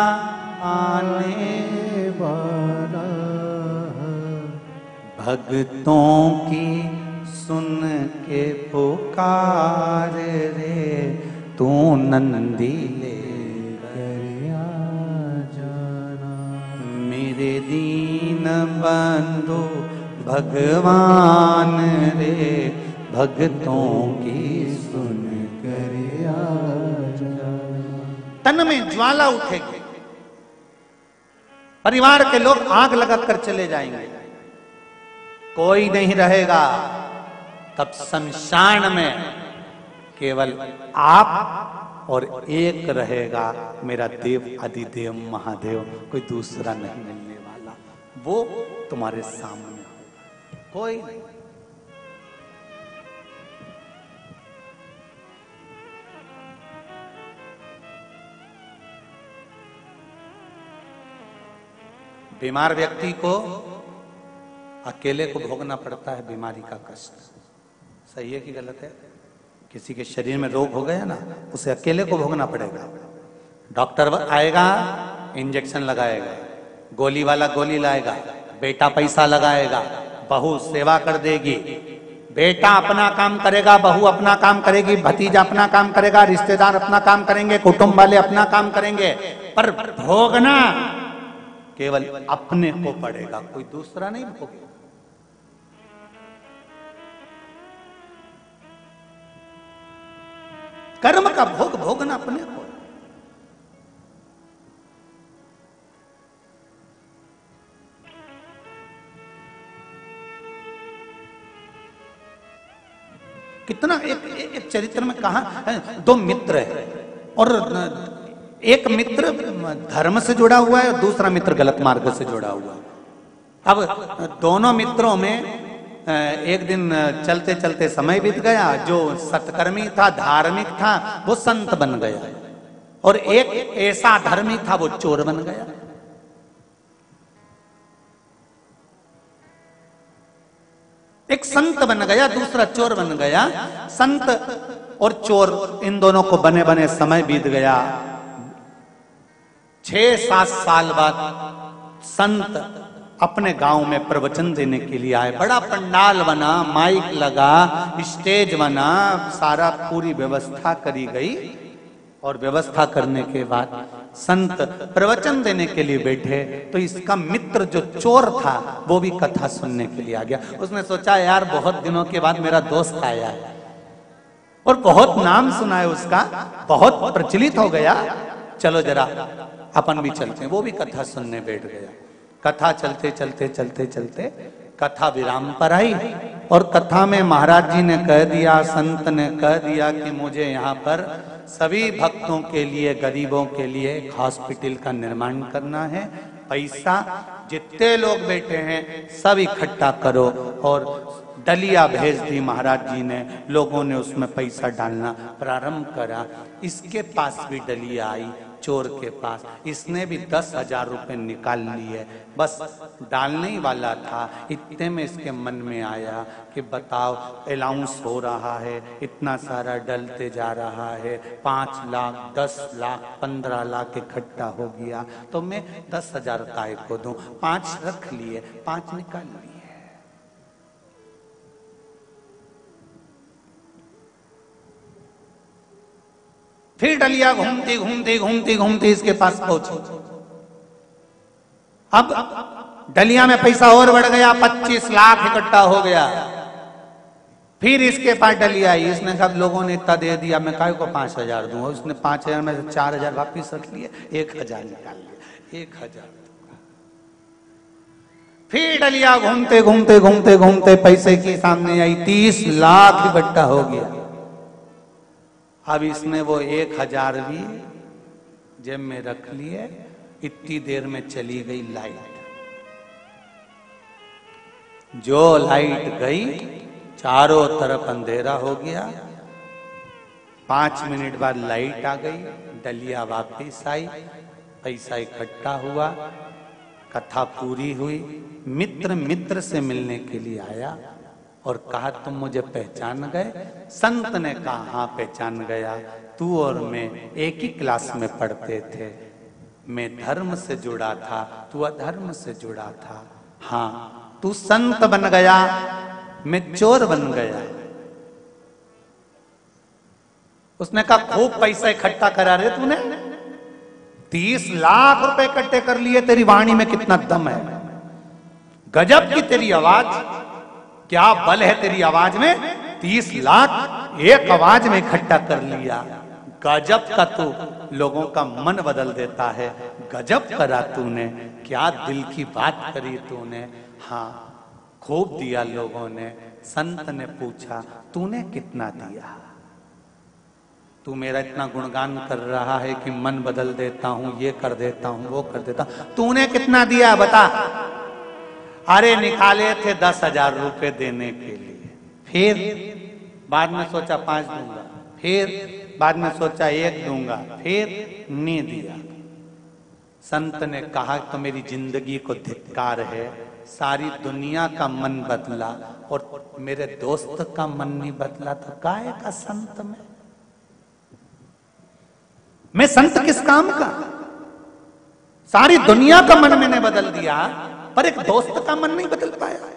आने वाला, भक्तों की सुन के पुकार रे तू नंदी ले कर आ जाना। मेरे दीन बंधु भगवान रे, भक्तों की सुन कर आ जाना। तन में ज्वाला उठेगी, परिवार के लोग आग लगाकर चले जाएंगे, कोई नहीं रहेगा। तब शमशान में केवल आप और एक रहेगा, मेरा देव अधिदेव महादेव, कोई दूसरा नहीं मिलने वाला। वो तुम्हारे सामने होगा, कोई नहीं। बीमार व्यक्ति को अकेले को भोगना पड़ता है बीमारी का कष्ट। सही है कि गलत है? किसी के शरीर में रोग हो गया ना, उसे अकेले को भोगना पड़ेगा। डॉक्टर आएगा, इंजेक्शन लगाएगा, गोली वाला गोली लाएगा, बेटा पैसा लगाएगा, बहू सेवा कर देगी, बेटा अपना काम करेगा, बहू अपना काम करेगी, भतीजा अपना काम करेगा, रिश्तेदार अपना काम करेंगे, कुटुंब वाले अपना काम करेंगे, पर भोगना केवल अपने को पड़ेगा, कोई दूसरा नहीं भोगेगा। कर्म का भोग भोगना अपने को। कितना एक चरित्र में कहा, दो मित्र है और एक मित्र धर्म से जुड़ा हुआ है और दूसरा मित्र गलत मार्ग से जुड़ा हुआ है। अब दोनों मित्रों में एक दिन चलते चलते समय बीत गया, जो सत्कर्मी था, धार्मिक था, वो संत बन गया और एक ऐसा धर्मी था, वो चोर बन गया। एक संत बन गया, दूसरा चोर बन गया। संत और चोर इन दोनों को बने बने समय बीत गया। 6-7 साल बाद संत अपने गांव में प्रवचन देने के लिए आए। बड़ा पंडाल बना, माइक लगा, स्टेज बना, सारा पूरी व्यवस्था करी गई। और व्यवस्था करने के बाद संत प्रवचन देने के लिए बैठे तो इसका मित्र जो चोर था वो भी कथा सुनने के लिए आ गया। उसने सोचा, यार बहुत दिनों के बाद मेरा दोस्त आया है और बहुत नाम सुना है उसका, बहुत प्रचलित हो गया, चलो जरा अपन भी चलते हैं। वो भी कथा सुनने बैठ गया। कथा चलते चलते चलते चलते कथा विराम पर आई और कथा में महाराज जी ने कह दिया, संत ने कह दिया कि मुझे यहाँ पर सभी भक्तों के लिए, गरीबों के लिए एक हॉस्पिटल का निर्माण करना है। पैसा जितने लोग बैठे हैं सब इकट्ठा करो। और डलिया भेज दी महाराज जी ने, लोगों ने उसमें पैसा डालना प्रारंभ करा। इसके पास भी डलिया आई चोर के पास। इसने भी 10,000 रुपए निकाल लिए, बस डालने ही वाला था। इतने में इसके मन में आया कि बताओ अलाउंस हो रहा है, इतना सारा डलते जा रहा है, 5 लाख 10 लाख 15 लाख इकट्ठा हो गया, तो मैं 10,000 काय को दूं। 5 रख लिए, 5 निकाल लिए। फिर डलिया घूमती घूमती घूमती घूमती इसके पास पहुंची। अब डलिया में पैसा और बढ़ गया, 25 लाख इकट्ठा हो गया। फिर इसके पास डलिया आई, इसने कहा लोगों ने इतना दे दिया, मैं काय को 5,000 दूंगा। उसने 5,000 में से 4,000 वापिस रख लिए, 1,000 निकाल लिया, 1,000। फिर डलिया घूमते घूमते घूमते घूमते पैसे की सामने आई, 30 लाख इकट्ठा हो गया। अब इसने वो 1,000 भी जेब में रख लिए। इतनी देर में चली गई लाइट। जो लाइट गई, चारों तरफ अंधेरा हो गया। 5 मिनट बाद लाइट आ गई, डलिया वापिस आई, पैसा इकट्ठा हुआ, कथा पूरी हुई। मित्र मित्र से मिलने के लिए आया और कहा तुम मुझे पहचान गए? संत ने कहा हाँ पहचान गया, तू और मैं एक ही क्लास में पढ़ते थे। मैं धर्म से जुड़ा था, तू अधर्म से जुड़ा था। हाँ, तू संत बन गया, मैं चोर बन गया। उसने कहा खूब पैसा इकट्ठा करा रे तूने, 30 लाख रुपए इकट्ठे कर लिए। तेरी वाणी में कितना दम है, गजब की तेरी आवाज, क्या बल है तेरी आवाज में। 30 लाख एक आवाज में इकट्ठा कर लिया। गजब का तू लोगों का मन बदल देता है, गजब करा तूने, क्या दिल की बात करी तूने। हाँ, खूब दिया लोगों ने। संत ने पूछा तूने कितना दिया? तू मेरा इतना गुणगान कर रहा है कि मन बदल देता हूं, ये कर देता हूं, वो कर देता हूं, तूने कितना दिया बता? अरे निकाले थे 10,000 रुपए देने के लिए। फिर बाद में सोचा 5 दूंगा, फिर बाद में सोचा 1 दूंगा, फिर नहीं दिया। संत ने कहा तो मेरी जिंदगी को धिक्कार है, सारी दुनिया का मन बदला और मेरे दोस्त का मन नहीं बदला, तो काहे का संत मैं संत किस काम का? सारी दुनिया का मन मैंने बदल दिया, पर एक दोस्त का मन नहीं बदल पाया।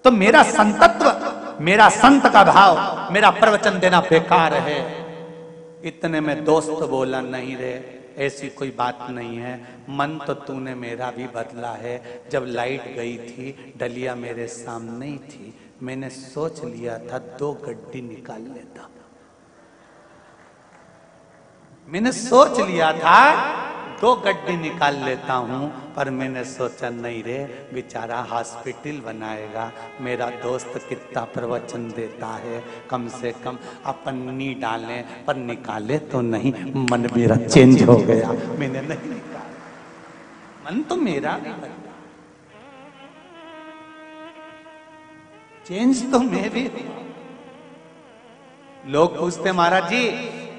तो मेरा संतत्व, मेरा संत का भाव, मेरा प्रवचन देना बेकार है। इतने में दोस्त बोला नहीं रे, ऐसी कोई बात नहीं है, मन तो तूने मेरा भी बदला है। जब लाइट गई थी, डलिया मेरे सामने ही थी, मैंने सोच लिया था 2 गड्डी निकाल लेता। मैंने सोच लिया था 2 गड्डी निकाल लेता हूं, पर मैंने सोचा नहीं रे, बेचारा हॉस्पिटल बनाएगा, मेरा दोस्त कितना प्रवचन देता है, कम से कम अपन नहीं डालें, पर निकाले तो नहीं। मन मेरा चेंज हो गया, मैंने नहीं निकाला, मन तो मेरा भी बदला, चेंज तो मैं भी। लोग पूछते महाराज जी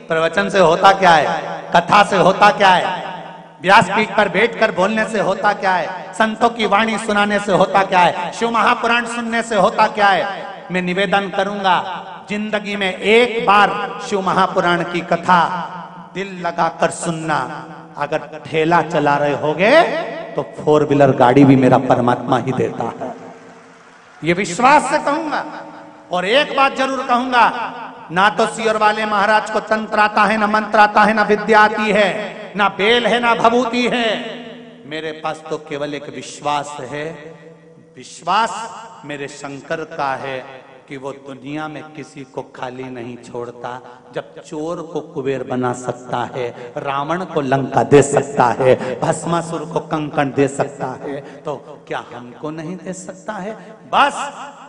प्रवचन से होता क्या है, कथा से होता क्या है, व्यासपीठ पर बैठकर बोलने से होता क्या है, संतों की वाणी सुनाने से होता क्या है, शिव महापुराण सुनने से होता क्या है? मैं निवेदन करूंगा, जिंदगी में एक बार शिव महापुराण की कथा दिल लगाकर सुनना। अगर ठेला चला रहे होगे तो 4 व्हीलर गाड़ी भी मेरा परमात्मा ही देता है, ये विश्वास से कहूंगा। और एक बात जरूर कहूंगा, ना तो सियोर वाले महाराज को तंत्र आता है, ना मंत्र आता है, ना विद्या आती है, ना बेल है, ना भभूति है। मेरे पास तो केवल एक विश्वास है। विश्वास मेरे शंकर का है कि वो दुनिया में किसी को खाली नहीं छोड़ता। जब चोर को कुबेर बना सकता है, रावण को लंका दे सकता है, भस्मासुर को कंकण दे सकता है, तो क्या हमको नहीं दे सकता है? बस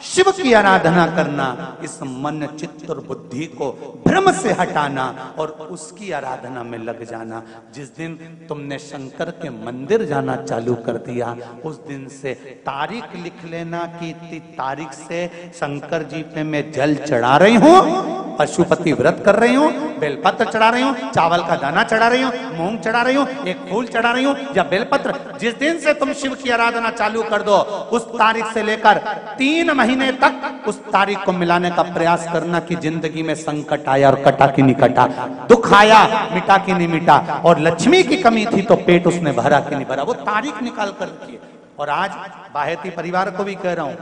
शिव की आराधना करना, इस मन चित्त और बुद्धि को भ्रम से हटाना और उसकी आराधना में लग जाना। जिस दिन तुमने शंकर के मंदिर जाना चालू कर दिया, उस दिन से तारीख लिख लेना कि इतनी तारीख से शंकर जी पे मैं जल चढ़ा रही हूं, पशुपति व्रत कर रही हूं, बेलपत्र चढ़ा रही हूँ, चावल का दाना चढ़ा रही हूँ, मूंग चढ़ा रही हूँ, एक फूल चढ़ा रही हूँ या बेलपत्र, जिस दिन से तुम शिव की आराधना चालू कर दो उस तारीख से लेकर 3 महीने तक उस तारीख को मिलाने का प्रयास करना कि जिंदगी में संकट आया और कटा कि नहीं कटा, दुख आया मिटा कि नहीं मिटा, और लक्ष्मी की कमी थी तो पेट उसने भरा कि नहीं भरा, वो तारीख निकाल कर रखिए। और आज बाहेती परिवार को भी कह रहा हूं,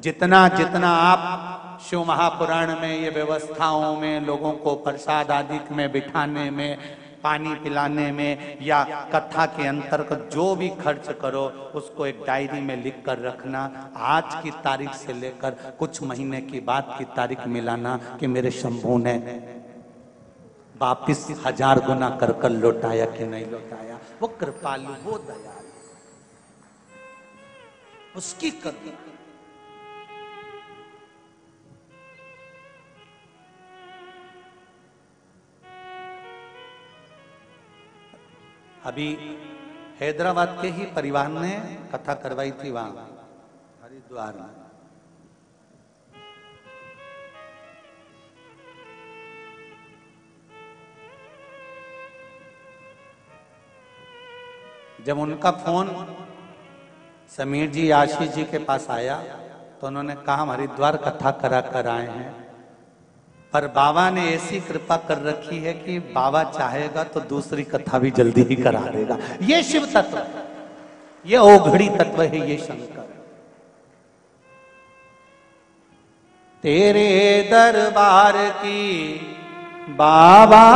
जितना जितना आप शिव महापुराण में ये व्यवस्थाओं में लोगों को प्रसाद आदि में बिठाने में, पानी पिलाने में या कथा के अंतर्गत जो भी खर्च करो उसको एक डायरी में लिख कर रखना। आज की तारीख से लेकर कुछ महीने की बाद की तारीख मिलाना कि मेरे शंभू ने वापिस 1000 गुना कर कर लौटाया कि नहीं लौटाया। वो कृपालु, वो दयालु, उसकी करुणा। अभी हैदराबाद के ही परिवार ने कथा करवाई थी वहां हरिद्वार में। जब उनका फोन समीर जी आशीष जी के पास आया तो उन्होंने कहा हम हरिद्वार कथा करा कर आए हैं, पर बाबा ने ऐसी कृपा कर रखी है कि बाबा चाहेगा तो दूसरी कथा भी जल्दी ही करा देगा। ये शिव तत्व, ये ओघड़ी तत्व है, ये शंकर। तेरे दरबार की बाबा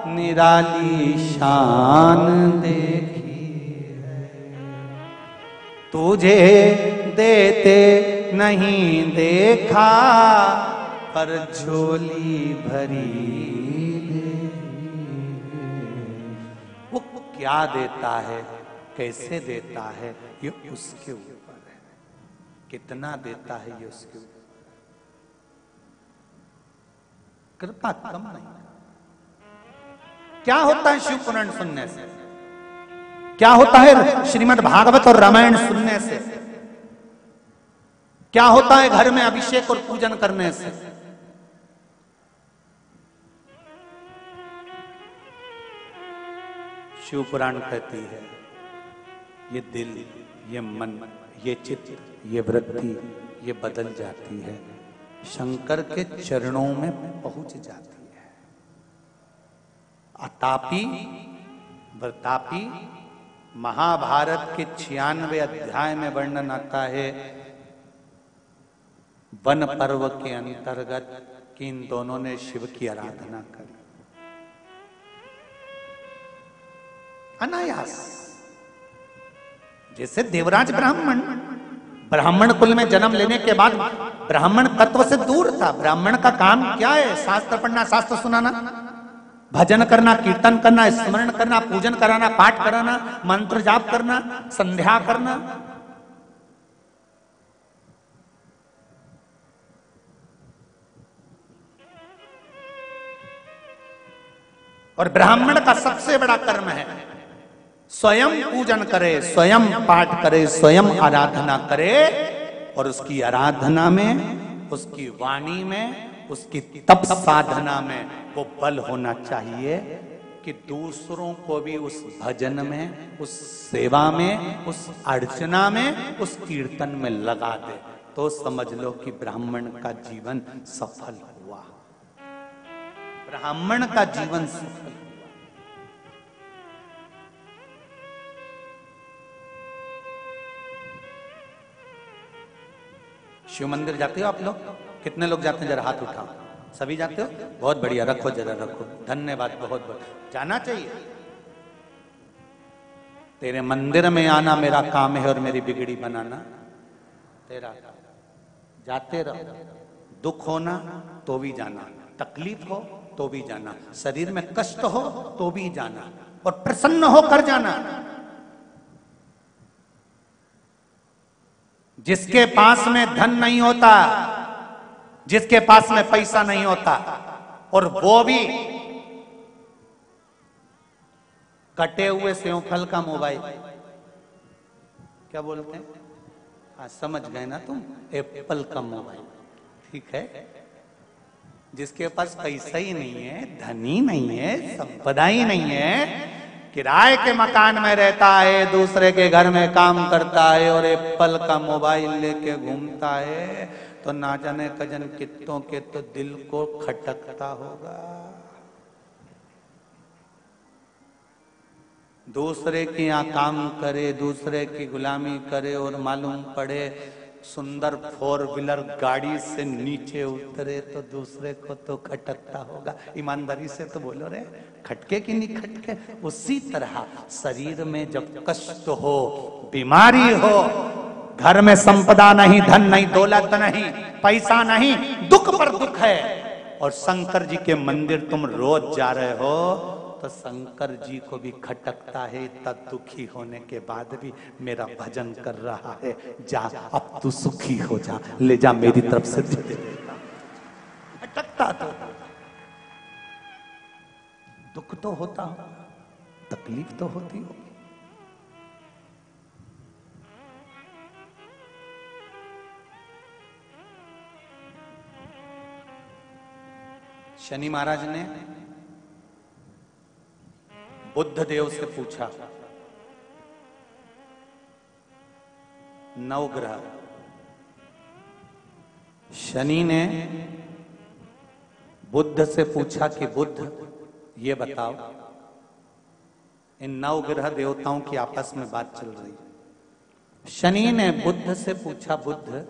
निराली शान देखी है, तुझे देते नहीं देखा पर झोली भरी वो क्या देता है, कैसे देता है, ये उसके ऊपर है। कितना देता है ये उसके ऊपर। कृपा कम नहीं। क्या होता है शिव पुराण सुनने से, क्या होता है श्रीमद् भागवत और रामायण सुनने से, क्या होता है घर में अभिषेक और पूजन करने से। शिव पुराण कहती है ये दिल, ये मन, ये चित्त, ये वृत्ति, ये बदल जाती है, शंकर के चरणों में पहुंच जाती है। अतापी वृतापी महाभारत के 96 अध्याय में वर्णन आता है वन पर्व के अंतर्गत कि इन दोनों ने शिव की आराधना करी अनायास। जैसे देवराज ब्राह्मण कुल में जन्म लेने के बाद ब्राह्मण तत्व से दूर था। ब्राह्मण का काम क्या है? शास्त्र पढ़ना, शास्त्र सुनाना, भजन करना, कीर्तन करना, स्मरण करना, पूजन कराना, पाठ कराना, मंत्र जाप करना, संध्या करना। और ब्राह्मण का सबसे बड़ा कर्म है स्वयं पूजन करे, स्वयं पाठ करे, स्वयं आराधना करे। और उसकी आराधना में, उसकी वाणी में, उसकी तप साधना में वो बल होना चाहिए कि दूसरों को भी उस भजन में, उस सेवा में, उस अर्चना में, उस कीर्तन में लगा दे। तो समझ लो कि ब्राह्मण का जीवन सफल हुआ। ब्राह्मण का जीवन सफल। शिव मंदिर जाते हो आप लोग? कितने लोग जाते हैं? जरा हाथ उठाओ। सभी जाते हो? बहुत बढ़िया, रखो जरा रखो। धन्यवाद, बहुत बहुत। जाना चाहिए। तेरे मंदिर में आना मेरा काम है और मेरी बिगड़ी बनाना तेरा। जाते रहो। दुख होना तो भी जाना, तकलीफ हो तो भी जाना, शरीर में कष्ट हो तो भी जाना, और प्रसन्न होकर जाना। जिसके पास में धन नहीं होता, जिसके पास में पैसा नहीं होता, और वो भी कटे हुए सेवफल का मोबाइल, क्या बोलते हैं? हाँ, समझ गए ना तुम? एप्पल का मोबाइल, ठीक है। जिसके पास पैसा ही नहीं है, धन ही नहीं है, संपदा ही नहीं है, किराए के मकान में रहता है, दूसरे के घर में काम करता है और एप्पल का मोबाइल लेके घूमता है, तो ना जाने कजन कितनों के तो दिल को खटकता होगा। दूसरे के यहाँ काम करे, दूसरे की गुलामी करे और मालूम पड़े सुंदर 4 व्हीलर गाड़ी से नीचे उतरे तो दूसरे को तो खटकता होगा। ईमानदारी से तो बोलो रे, खटके कि नहीं खटके? उसी तरह शरीर में जब कष्ट हो, बीमारी हो, घर में संपदा नहीं, धन नहीं, दौलत नहीं, पैसा नहीं, दुख पर दुख है, और शंकर जी के मंदिर तुम रोज जा रहे हो, तो शंकर जी को भी खटकता है, इतना दुखी होने के बाद भी मेरा भजन कर रहा है, जा अब तू सुखी हो जा, ले जा मेरी तरफ से दे देता। खटकता तो दुख तो होता हो, तकलीफ तो होती हो। शनि महाराज ने बुद्ध देव से पूछा, नवग्रह, शनि ने बुद्ध से पूछा कि बुद्ध ये बताओ, इन नवग्रह देवताओं की आपस में बात चल रही है। शनि ने बुद्ध से पूछा, बुद्ध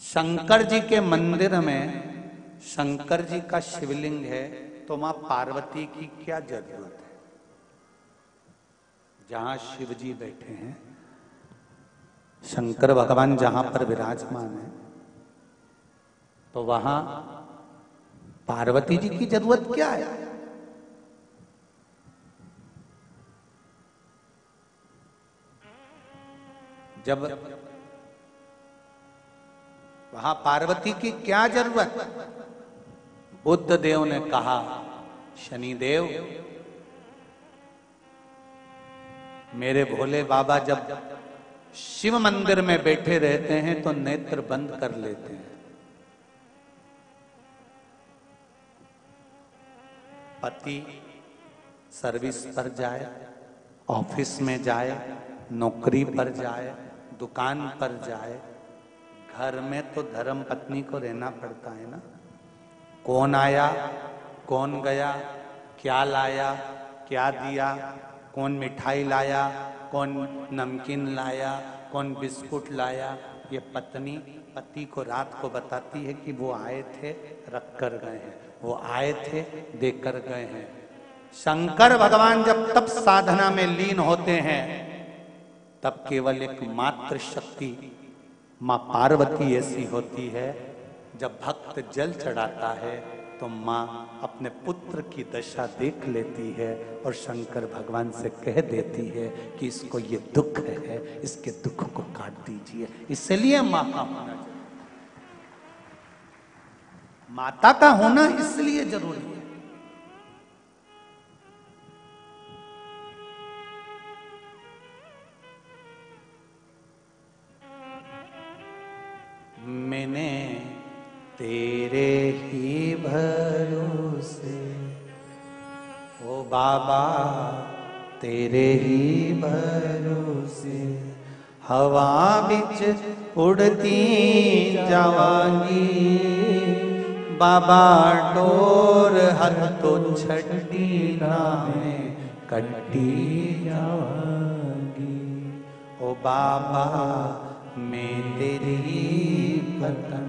शंकर जी के मंदिर में शंकर जी का शिवलिंग है, तो मां पार्वती की क्या जरूरत है? जहां शिव जी बैठे हैं, शंकर भगवान जहां पर विराजमान है, तो वहां पार्वती जी की जरूरत क्या है? जब वहां पार्वती की क्या जरूरत? बुद्ध देव ने कहा, शनिदेव, मेरे भोले बाबा जब शिव मंदिर में बैठे रहते हैं तो नेत्र बंद कर लेते हैं। पति सर्विस पर जाए, ऑफिस में जाए, नौकरी पर जाए, दुकान पर जाए, घर में तो धर्म पत्नी को रहना पड़ता है ना। कौन आया, कौन गया, क्या लाया, क्या दिया, कौन मिठाई लाया, कौन नमकीन लाया, कौन बिस्कुट लाया, ये पत्नी पति को रात को बताती है कि वो आए थे, रख कर गए हैं, वो आए थे, देकर गए हैं। शंकर भगवान जब तप साधना में लीन होते हैं, तब केवल एक मात्र शक्ति मां पार्वती ऐसी होती है, जब भक्त जल चढ़ाता है तो मां अपने पुत्र की दशा देख लेती है और शंकर भगवान से कह देती है कि इसको ये दुख है, इसके दुख को काट दीजिए। इसलिए मां का होना जरूरी, माता का होना इसलिए जरूरी है। मैंने तेरे ही भरोसे, ओ बाबा तेरे ही भरोसे, हवा बिच उड़ती जावांगी, बाबा डोर हर तो छड़ी ना में कट्टी जावांगी। ओ बाबा मैं तेरी पतन,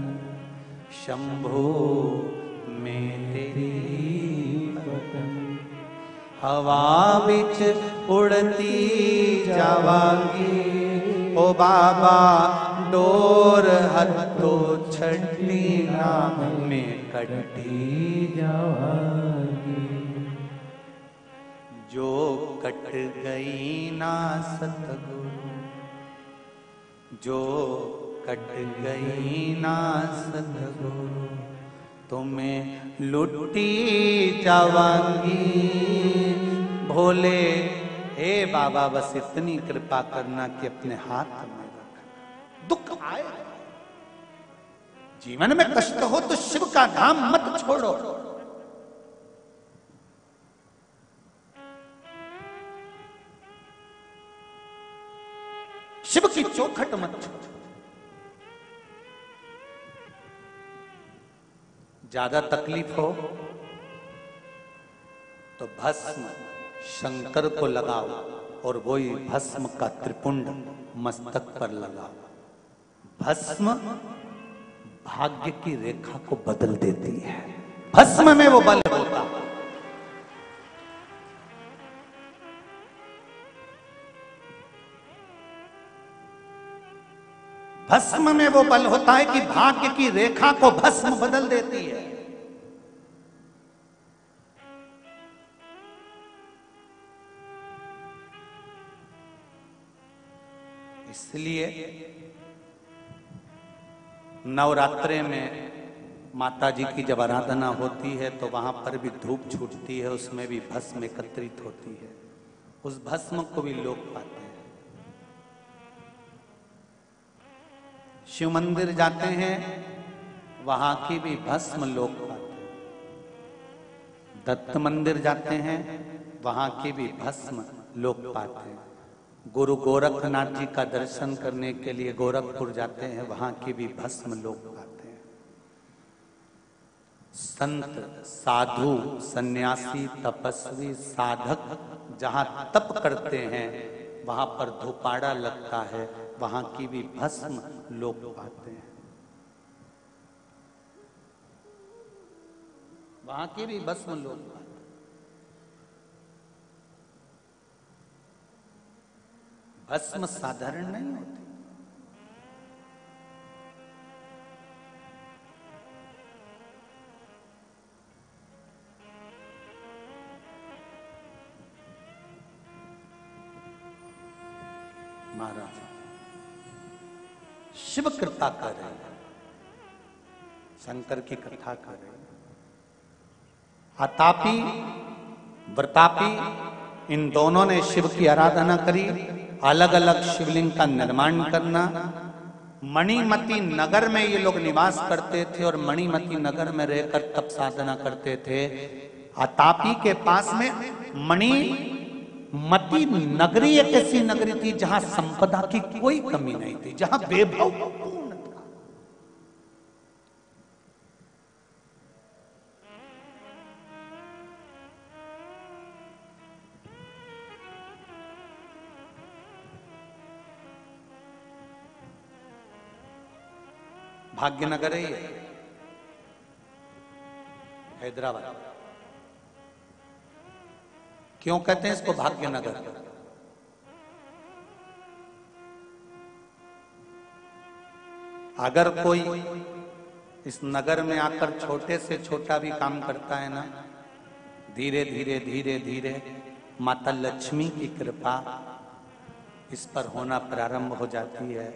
शंभो मैं तेरी पतन, हवा बिच उड़ती जावांगी, ओ बाबा डोर हथो छड़ी नाम में कटी जावांगी। जो कट गई ना सतगुरु, जो कट गई ना सतगुरु, तुम्हें लुटी जावांगी। भोले हे बाबा बस इतनी कृपा करना कि अपने हाथ में रखना। दुख आए जीवन में कष्ट हो तो शिव का धाम मत छोड़ो। शिव की चौखट मत छोड़ो। ज्यादा तकलीफ हो तो भस्म शंकर को लगाओ और वही भस्म का त्रिपुंड मस्तक पर लगाओ। भस्म भाग्य की रेखा को बदल देती है। भस्म में वो बल होता है। भस्म में वो बल होता है कि भाग्य की रेखा को भस्म बदल देती है। इसलिए नवरात्रे में माता जी की जब आराधना होती है तो वहां पर भी धूप छूटती है, उसमें भी भस्म एकत्रित होती है। उस भस्म को भी लोग पाते हैं। शिव मंदिर जाते हैं, वहां की भी भस्म लोग पाते हैं। दत्त मंदिर जाते हैं, वहां की भी भस्म लोग पाते हैं। गुरु गोरखनाथ जी का दर्शन करने के लिए गोरखपुर जाते हैं, वहां की भी भस्म लोग पाते हैं। संत, साधु, सन्यासी, तपस्वी, साधक जहां तप करते हैं वहां पर धूपाड़ा लगता है, वहां की भी भस्म लोग पाते हैं। वहां की भी भस्म लोग पाते हैं। भस्म साधारण नहीं होती। महाराज शिव कृपा कर रहे हैं, शंकर की कथा कर रहे हैं। आतापी व्रतापी इन दोनों ने शिव की आराधना करी। अलग अलग शिवलिंग का निर्माण करना। मणिमती नगर में ये लोग निवास करते थे और मणिमती नगर में रहकर तप साधना करते थे। आतापी के पास में मणिमती नगरी एक ऐसी नगरी थी जहां संपदा की कोई कमी नहीं थी, जहां वैभव पूर्ण था। भाग्यनगर है ये, हैदराबाद। क्यों कहते हैं इसको भाग्यनगर? अगर कोई इस नगर में आकर छोटे से छोटा भी काम करता है ना, धीरे धीरे धीरे धीरे माता लक्ष्मी की कृपा इस पर होना प्रारंभ हो जाती है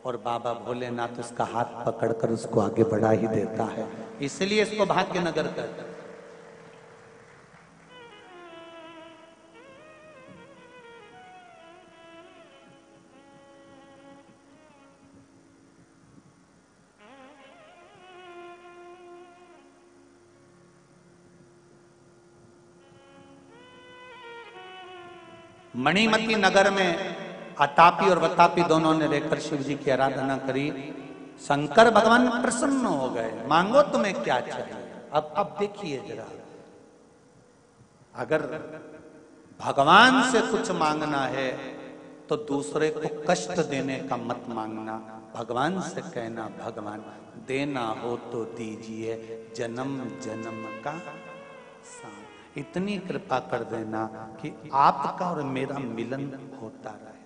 और बाबा भोलेनाथ उसका हाथ पकड़कर उसको आगे बढ़ा ही देता है। इसलिए इसको भाग्यनगर कहते हैं। मणिमती नगर में आतापी और वतापी दोनों ने रहकर शिव जी की आराधना करी। शंकर भगवान प्रसन्न हो गए। मांगो तुम्हें क्या चाहिए। अब देखिए जरा, अगर भगवान से कुछ मांगना है तो दूसरे को कष्ट देने का मत मांगना। भगवान से कहना, भगवान देना हो तो दीजिए, जन्म जन्म का साथ इतनी कृपा कर देना कि आपका और मेरा मिलन होता रहे।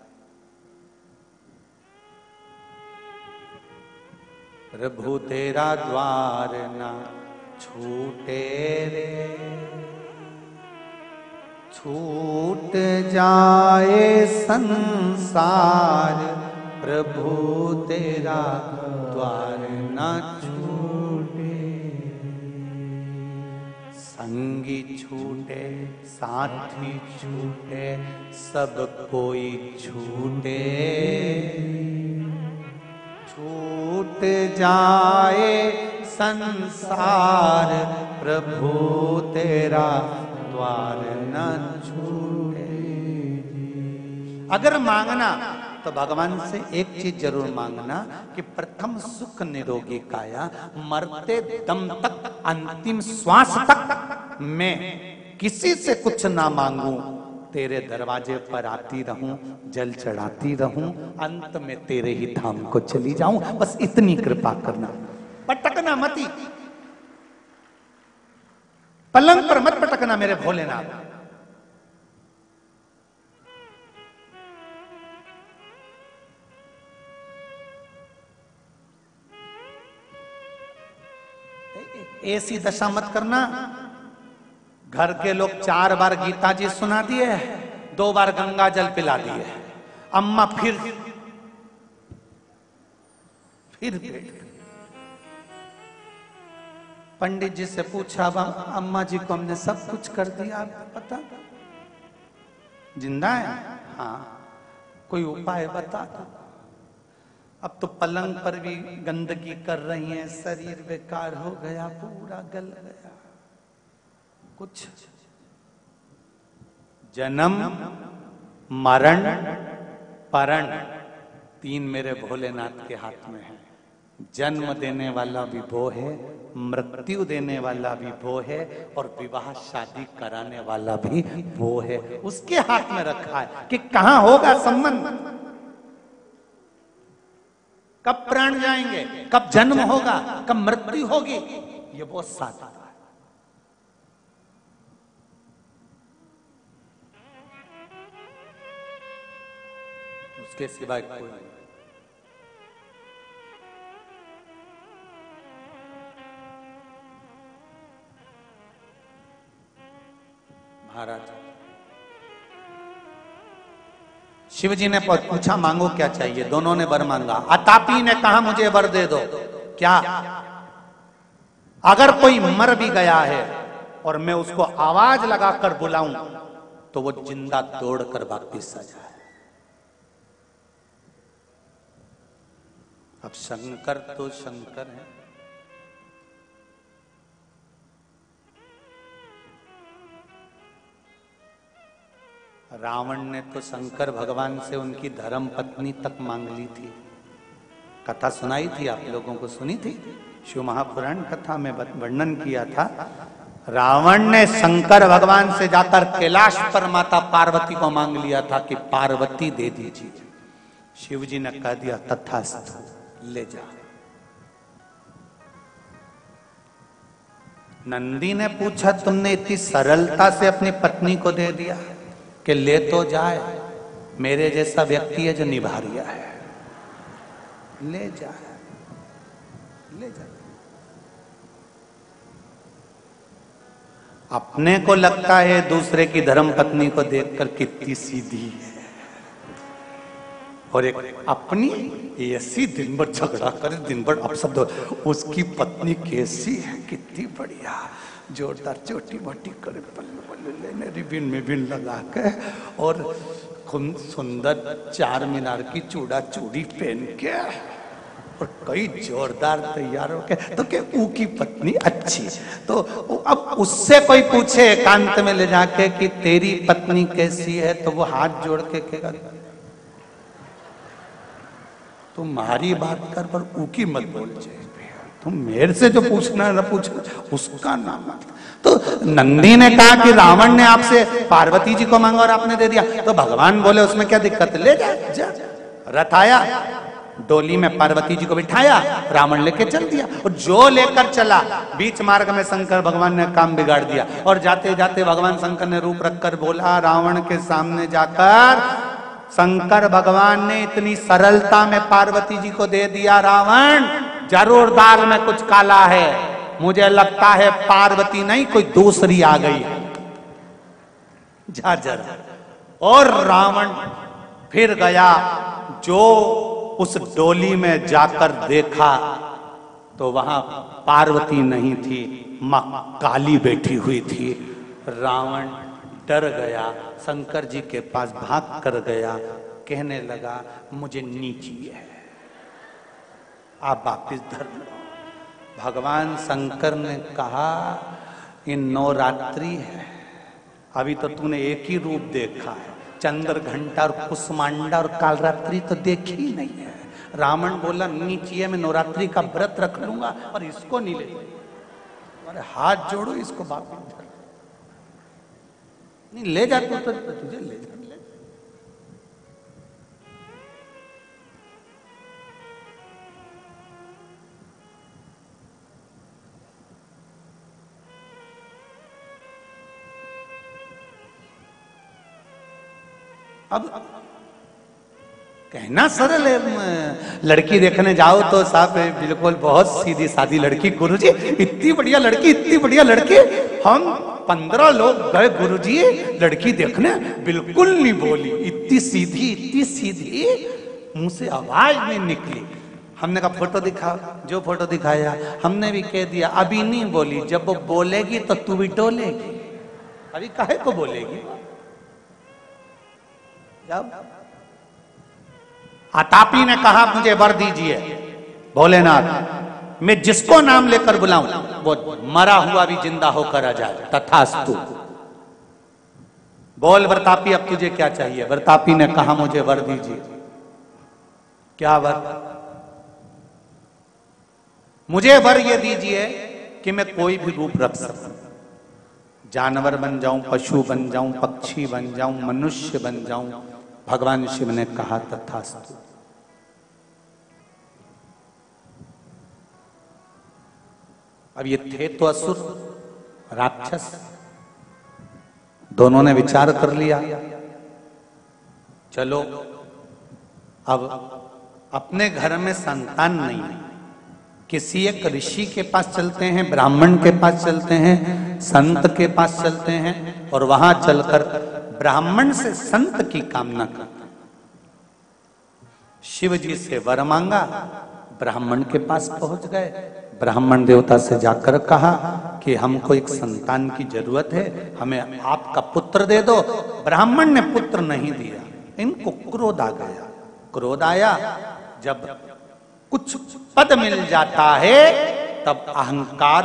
प्रभु तेरा द्वार ना छूटे रे, छूट जाए संसार। प्रभु तेरा द्वार ना छूटे, संगी छूटे साथी छूटे सब कोई छूटे। छूट छूट जाए संसार, प्रभु तेरा द्वार न छूटे। अगर मांगना तो भगवान से एक चीज जरूर मांगना कि प्रथम सुख निरोगी काया, मरते दम तक अंतिम श्वास तक मैं किसी से कुछ ना मांगूं, तेरे दरवाजे पर आती रहूं, जल चढ़ाती रहूं, अंत में तेरे ही धाम को चली जाऊं, बस इतनी कृपा करना। पटकना मती, पलंग पर मत पटकना मेरे भोलेनाथ। ऐसी दशा मत करना। घर के लोग 4 बार गीता जी सुना दिए, 2 बार गंगा जल पिला दिए, अम्मा फिर पंडित जी से पूछा, अम्मा जी को हमने सब कुछ कर दिया, आपको पता जिंदा है? हाँ, कोई उपाय बता दो। अब तो पलंग पर भी गंदगी कर रही हैं, शरीर बेकार हो गया, पूरा गल गया। कुछ जन्म मरण परण 3 मेरे भोलेनाथ के हाथ में है। जन्म देने वाला भी वो है, मृत्यु देने वाला भी वो है, और विवाह शादी कराने वाला भी वो है। उसके हाथ में रखा है कि कहां होगा संबंध, कब प्राण जाएंगे, कब जन्म होगा, कब मृत्यु होगी, ये बहुत सादा है। उसके सिवाय कोई नहीं। महाराज शिव जी ने पूछा मांगो क्या चाहिए, दोनों ने वर मांगा। अतापी ने कहा मुझे वर दे दो। क्या? अगर कोई मर भी गया है और मैं उसको आवाज लगाकर बुलाऊं तो वो जिंदा दौड़कर वापिस आ जाए। अब शंकर तो शंकर है, रावण ने तो शंकर भगवान से उनकी धर्म पत्नी तक मांग ली थी। कथा सुनाई थी, आप लोगों को सुनी थी, शिव महापुराण कथा में वर्णन किया था। रावण ने शंकर भगवान से जाकर कैलाश पर माता पार्वती को मांग लिया था कि पार्वती दे दीजिए। शिव जी ने कह दिया तथास्तु, ले जा। नंदी ने पूछा तुमने इतनी सरलता से अपनी पत्नी को दे दिया कि ले तो जाए, मेरे जैसा व्यक्ति है जो निभा रिया है, ले जाए, ले जाए। अपने को लगता है दूसरे की धर्म पत्नी को देखकर कितनी सीधी है, और एक अपनी ऐसी दिन भर झगड़ा करे, दिन भर अपशब्द, उसकी पत्नी कैसी है, कितनी बढ़िया, जोरदार चोटी मोटी करे, पल्लू पल्लू लेने रिबिन में बिन लगा के, और सुंदर 4 मीनार की चूड़ा चूड़ी पहन के, और कई जोरदार तैयार होके, तो क्या ऊ की पत्नी अच्छी। तो अब उससे कोई पूछे एकांत में ले जाके कि तेरी पत्नी कैसी है, तो वो हाथ जोड़ के कहेगा तुम्हारी बात कर पर ऊ की मत बोल जाए, तुम मेरे से जो पूछना है ना पूछना, उसका नाम मत। तो नंदी ने कहा कि रावण ने आपसे पार्वती जी को मांगा और आपने दे दिया, तो भगवान बोले उसमें क्या दिक्कत, ले जा। रथ आया, डोली में पार्वती जी को बिठाया, रावण लेके चल दिया, और जो लेकर चला बीच मार्ग में शंकर भगवान ने काम बिगाड़ दिया। और जाते जाते भगवान शंकर ने रूप रखकर बोला, रावण के सामने जाकर शंकर भगवान ने इतनी सरलता में पार्वती जी को दे दिया, रावण जरूर दाल में कुछ काला है, मुझे लगता है पार्वती नहीं कोई दूसरी आ गई है, जा जरा। और रावण फिर गया, जो उस डोली में जाकर देखा तो वहां पार्वती नहीं थी, मां काली बैठी हुई थी। रावण डर गया, शंकर जी के पास भाग कर गया, कहने लगा मुझे नीची है, आप वापिस धर्म लो। भगवान शंकर ने कहा ये नवरात्रि है, अभी तो तूने एक ही रूप देखा है, चंद्र घंटा और कुसमांडा और कालरात्रि तो देखी ही नहीं है। रावण बोला नीचे मैं नवरात्रि का व्रत रख लूंगा और इसको नहीं ले, अरे हाथ जोड़ो इसको वापिस धर, नहीं ले जा तू तो तुझे ले जा। अब कहना सरल है, लड़की देखने जाओ तो साहब बिल्कुल बहुत सीधी सादी लड़की, गुरुजी इतनी बढ़िया लड़की, इतनी बढ़िया लड़की, हम 15 लोग गए गुरुजी लड़की देखने, बिल्कुल नहीं बोली, इतनी सीधी, मुंह से आवाज नहीं निकली। हमने कहा फोटो दिखाओ, जो फोटो दिखाया हमने भी कह दिया अभी नहीं बोली, जब वो बोलेगी तो तू भी डोलेगी, अभी काहे को बोलेगी। जब आतापी ने कहा मुझे वर दीजिए भोलेनाथ, मैं जिसको नाम लेकर बुलाऊं वो मरा हुआ भी जिंदा होकर आ जाए, तथास्तु। बोल वरतापी अब तुझे क्या चाहिए। वरतापी ने कहा मुझे वर दीजिए। क्या वर? मुझे वर ये दीजिए कि मैं कोई भी रूप रख सकूं, जानवर बन जाऊं, पशु बन जाऊं, पक्षी बन जाऊं, मनुष्य बन जाऊं। भगवान शिव ने कहा तथास्तु। अब ये थे तो असुर राक्षस, दोनों ने विचार कर लिया, चलो अब अपने घर में संतान नहीं है, किसी एक ऋषि के पास चलते हैं, ब्राह्मण के पास चलते हैं, संत के पास चलते हैं और वहां चलकर ब्राह्मण से संत की कामना करते। शिव जी से वर मांगा, ब्राह्मण के पास पहुंच गए, ब्राह्मण देवता से जाकर कहा कि हमको एक संतान की जरूरत है, हमें आपका पुत्र दे दो। ब्राह्मण ने पुत्र नहीं दिया, इनको क्रोध आ गया। क्रोध आया, जब कुछ पद मिल जाता है तब अहंकार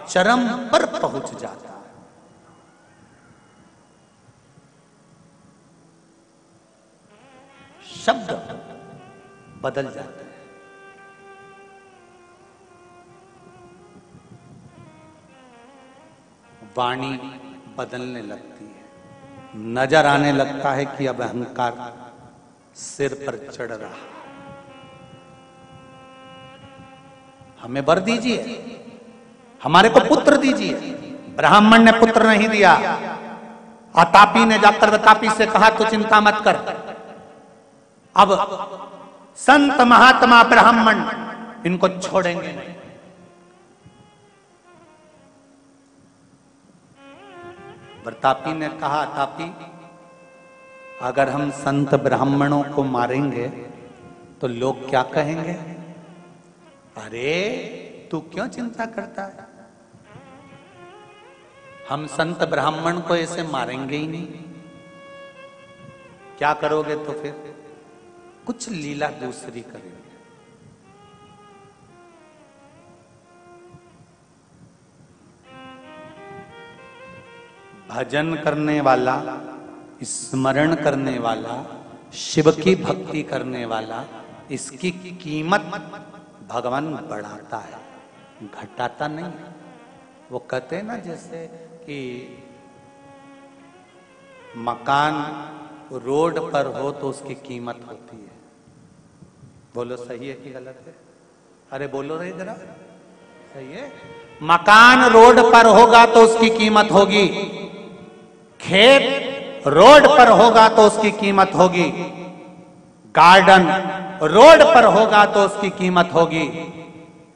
चरम पर पहुंच जाता है। शब्द बदल जाते हैं, वाणी बदलने लगती है, नजर आने लगता है कि अब अहंकार सिर पर चढ़ रहा है। हमें वर दीजिए, हमारे को पुत्र दीजिए। ब्राह्मण ने पुत्र नहीं दिया। आतापी ने जाकर वतापी से कहा तो चिंता मत कर, अब संत महात्मा ब्राह्मण इनको छोड़ेंगे नहीं। वरतापी ने कहा तापी, अगर हम संत ब्राह्मणों को मारेंगे तो लोग क्या कहेंगे? अरे तू क्यों चिंता करता है, हम संत ब्राह्मण को ऐसे मारेंगे ही नहीं। क्या करोगे तो फिर? कुछ लीला दूसरी करेंगे। भजन करने वाला, स्मरण करने वाला, शिव की भक्ति करने वाला, इसकी कीमत भगवान बढ़ाता है, घटाता नहीं। वो कहते हैं ना जैसे कि मकान रोड पर हो तो उसकी कीमत होती है। बोलो सही है कि गलत है? अरे बोलो रे जरा, सही है। मकान रोड पर होगा तो उसकी कीमत होगी, खेत रोड पर होगा तो उसकी कीमत होगी, गार्डन रोड पर होगा तो उसकी कीमत होगी,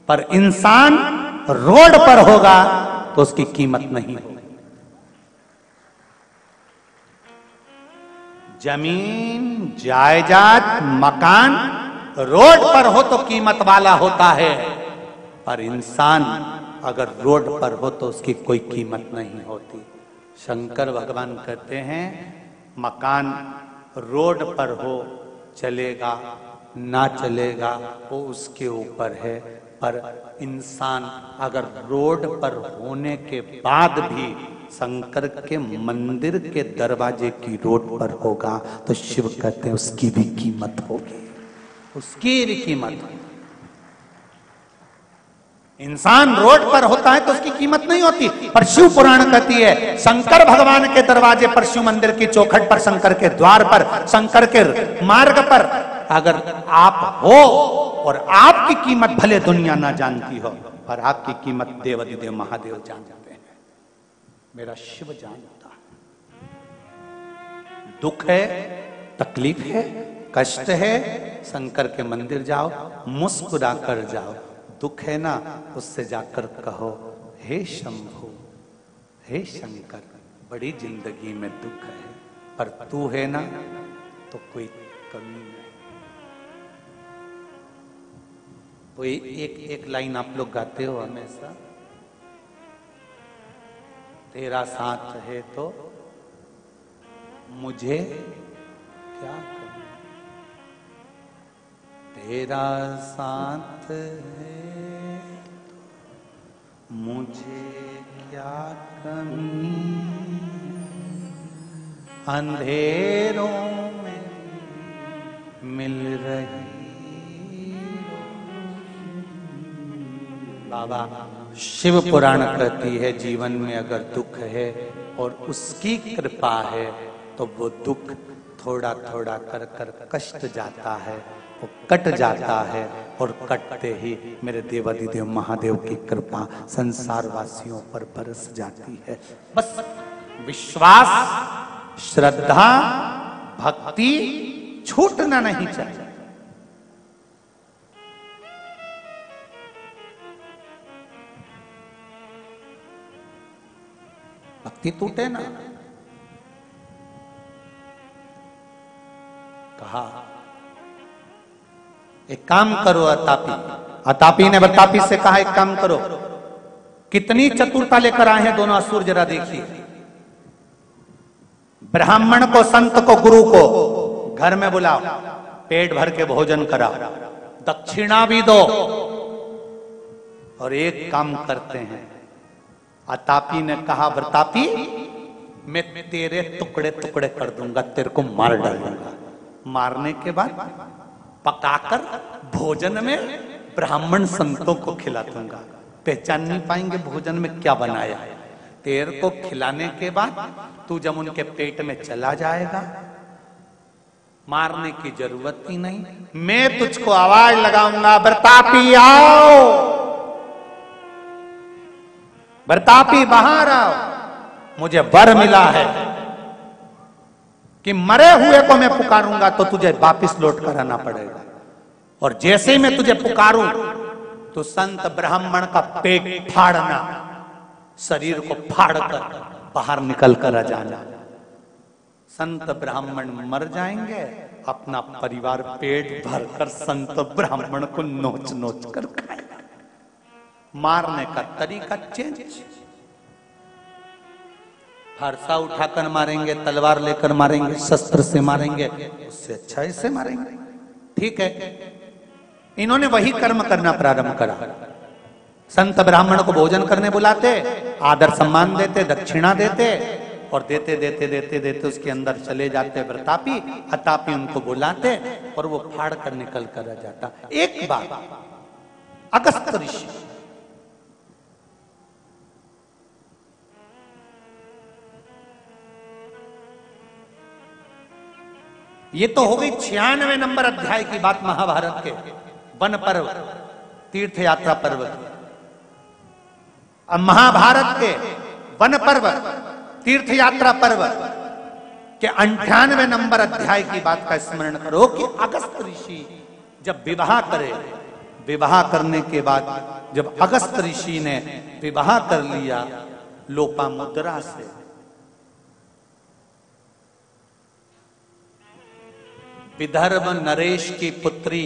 पर इंसान रोड पर होगा तो उसकी कीमत नहीं होगी। जमीन, जायदाद, मकान रोड पर हो तो कीमत वाला होता है, पर इंसान अगर रोड पर हो तो उसकी कोई कीमत नहीं होती। शंकर भगवान कहते हैं मकान रोड पर हो चलेगा, ना चलेगा वो उसके ऊपर है। पर इंसान अगर रोड पर होने के बाद भी शंकर के मंदिर के दरवाजे की रोड पर होगा तो शिव कहते हैं उसकी भी कीमत होगी, उसकी भी कीमत होगी। इंसान रोड पर होता है तो उसकी कीमत नहीं होती, पर शिव पुराण कहती है शंकर भगवान के दरवाजे पर, शिव मंदिर की चौखट पर, शंकर के द्वार पर, शंकर के मार्ग पर अगर आप हो और आपकी कीमत भले दुनिया ना जानती हो, पर आपकी कीमत देवाधिदेव महादेव जानते हैं, मेरा शिव जानता है। दुख है, तकलीफ है, कष्ट है, शंकर के मंदिर जाओ, मुस्कुरा कर जाओ। दुख है ना, उससे जाकर कहो हे शंभु, हे शंकर, बड़ी जिंदगी में दुख है, पर तू है ना तो कोई कमी नहीं। कोई एक लाइन आप लोग गाते हो हमेशा, तेरा साथ है तो मुझे क्या कमी, तेरा साथ है मुझे क्या कमी, अंधेरों में मिल रही। बाबा शिव पुराण कहती है जीवन में अगर दुख है और उसकी कृपा है तो वो दुख थोड़ा थोड़ा कर कर कष्ट जाता है, वो कट जाता है, और कटते ही मेरे देवाधिदेव महादेव की कृपा संसार वासियों पर बरस जाती है। बस विश्वास, श्रद्धा, भक्ति छूटना नहीं चाहिए। भक्ति टूटे ना, कहा एक काम करो अतापी, अतापी ने बतापी से कहा एक काम करो, कितनी चतुरता लेकर आए हैं दोनों असुर, जरा देखिए। ब्राह्मण को, संत को, गुरु को घर में बुलाओ, पेट भर के भोजन कराओ, दक्षिणा भी दो, और एक काम करते हैं। अतापी ने कहा प्रतापी मैं तेरे टुकड़े टुकड़े कर दूंगा, तेरे को मार डालूंगा, मारने के बाद पकाकर भोजन में ब्राह्मण संतों को खिला दूंगा, पहचान नहीं पाएंगे भोजन में क्या बनाया है। तेरे को खिलाने के बाद तू जब उनके पेट में चला जाएगा, मारने की जरूरत ही नहीं, मैं तुझको आवाज लगाऊंगा प्रतापी आओ, प्रतापी बाहर आओ, मुझे वर मिला है कि मरे हुए को मैं पुकारूंगा तो तुझे वापिस लौट कर आना पड़ेगा, और जैसे ही मैं तुझे पुकारूं तो संत ब्राह्मण का पेट फाड़ना, शरीर को फाड़कर बाहर निकल कर आ जाना। संत ब्राह्मण मर जाएंगे, अपना परिवार पेट भरकर संत ब्राह्मण को नोच नोच कर खाएगा। मारने का तरीका चेंज, फरसा उठाकर मारेंगे, तलवार लेकर मारेंगे, शस्त्र से मारेंगे, उससे अच्छा ऐसे मारेंगे। ठीक है, इन्होंने वही कर्म करना प्रारंभ करा। संत ब्राह्मण को भोजन करने बुलाते, आदर सम्मान देते, दक्षिणा देते, और देते देते देते देते उसके अंदर चले जाते प्रतापी। अतापी उनको बुलाते और वो फाड़ कर निकल कर आ जाता। एक बार अगस्त ऋषि ये तो हो गई 96 नंबर अध्याय की बात महाभारत के वन पर्व, तीर्थ यात्रा पर्व। अब महाभारत के वन पर्व, तीर्थ यात्रा पर्व के 98 नंबर अध्याय की बात का स्मरण करो कि अगस्त ऋषि जब विवाह करे, विवाह करने के बाद जब अगस्त ऋषि ने विवाह कर लिया लोपामुद्रा से, विदर्भ नरेश की पुत्री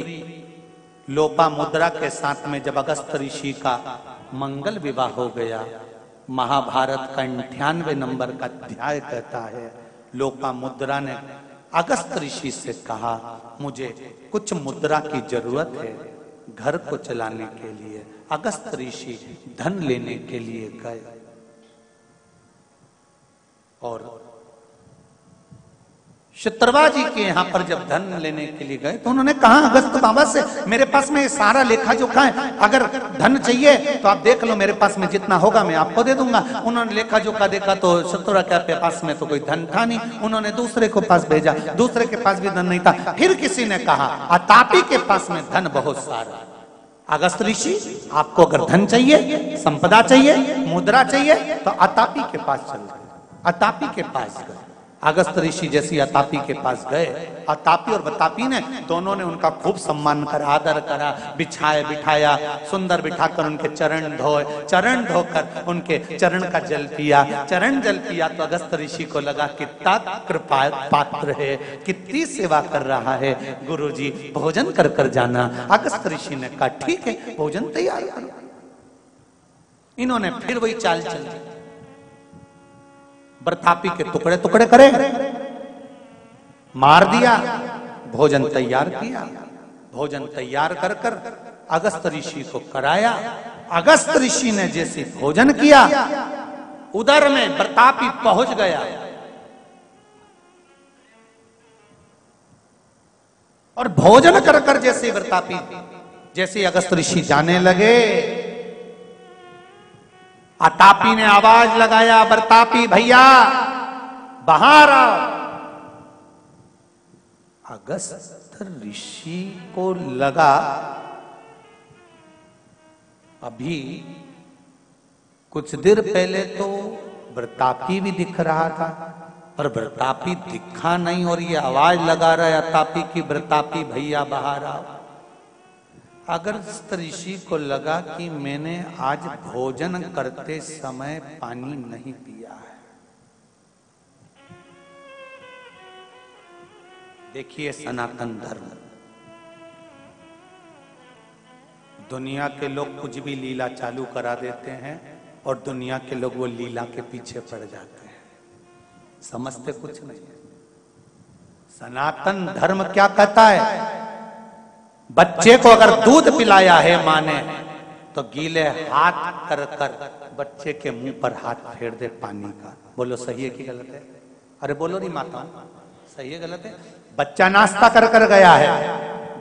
लोपामुद्रा के साथ में जब अगस्त ऋषि का मंगल विवाह हो गया, महाभारत का 98 नंबर का अध्याय कहता है लोपामुद्रा ने अगस्त ऋषि से कहा, मुझे कुछ मुद्रा की जरूरत है घर को चलाने के लिए। अगस्त ऋषि धन लेने के लिए गए और शत्रवा जी के यहां पर जब धन लेने के लिए गए तो उन्होंने कहा अगस्त बाबा से, मेरे पास में सारा लेखा जोखा है, अगर धन चाहिए तो आप देख लो, मेरे पास में जितना होगा मैं आपको दे दूंगा। उन्होंने लेखा जोखा देखा तो शत्रवा के पास में तो कोई धन था नहीं। उन्होंने दूसरे को पास भेजा, दूसरे के पास भी धन नहीं था। फिर किसी ने कहा अतापी के पास में धन बहुत सारा। अगस्त ऋषि, आपको अगर धन चाहिए, संपदा चाहिए, मुद्रा चाहिए तो अतापी के पास चल गए। अतापी के पास गए। अगस्त ऋषि जैसी अतापी के पास गए, अतापी और बतापी ने दोनों ने उनका खूब सम्मान करा, आदर करा, बिछाए बिठाया, सुंदर बिठाकर उनके चरण धोए, चरण धोकर उनके चरण का जल पिया। चरण जल पिया तो अगस्त ऋषि को लगा कितना कृपा पात्र है, कितनी सेवा कर रहा है, गुरुजी भोजन कर कर जाना। अगस्त ऋषि ने कहा ठीक है, भोजन तैयार करो। इन्होंने फिर वही चाल चल दी, बरतापी के टुकड़े टुकड़े करे, मार दिया, भोजन तैयार किया। भोजन तैयार कर कर अगस्त ऋषि को कराया। अगस्त ऋषि ने जैसे भोजन किया, उधर में बरतापी पहुंच गया और भोजन कर कर जैसे बरतापी, जैसे अगस्त ऋषि जाने लगे, अतापी ने आवाज लगाया, बरतापी भैया बाहर आओ। अगस्त ऋषि को लगा अभी कुछ देर पहले तो बरतापी भी दिख रहा था और बरतापी दिखा नहीं, और ये आवाज लगा रहा है अतापी की, बरतापी भैया बाहर आओ। अगस्त ऋषि को लगा कि मैंने आज भोजन करते समय पानी नहीं पिया है। देखिए सनातन धर्म, दुनिया के लोग कुछ भी लीला चालू करा देते हैं और दुनिया के लोग वो लीला के पीछे पड़ जाते हैं, समझते कुछ नहीं। सनातन धर्म क्या कहता है, बच्चे को अगर दूध पिलाया है माँ ने तो गीले हाथ कर कर बच्चे के मुंह पर हाथ फेर दे पानी का। बोलो सही है कि गलत है? अरे बोलो नहीं माता, सही है गलत है? बच्चा नाश्ता कर कर गया है,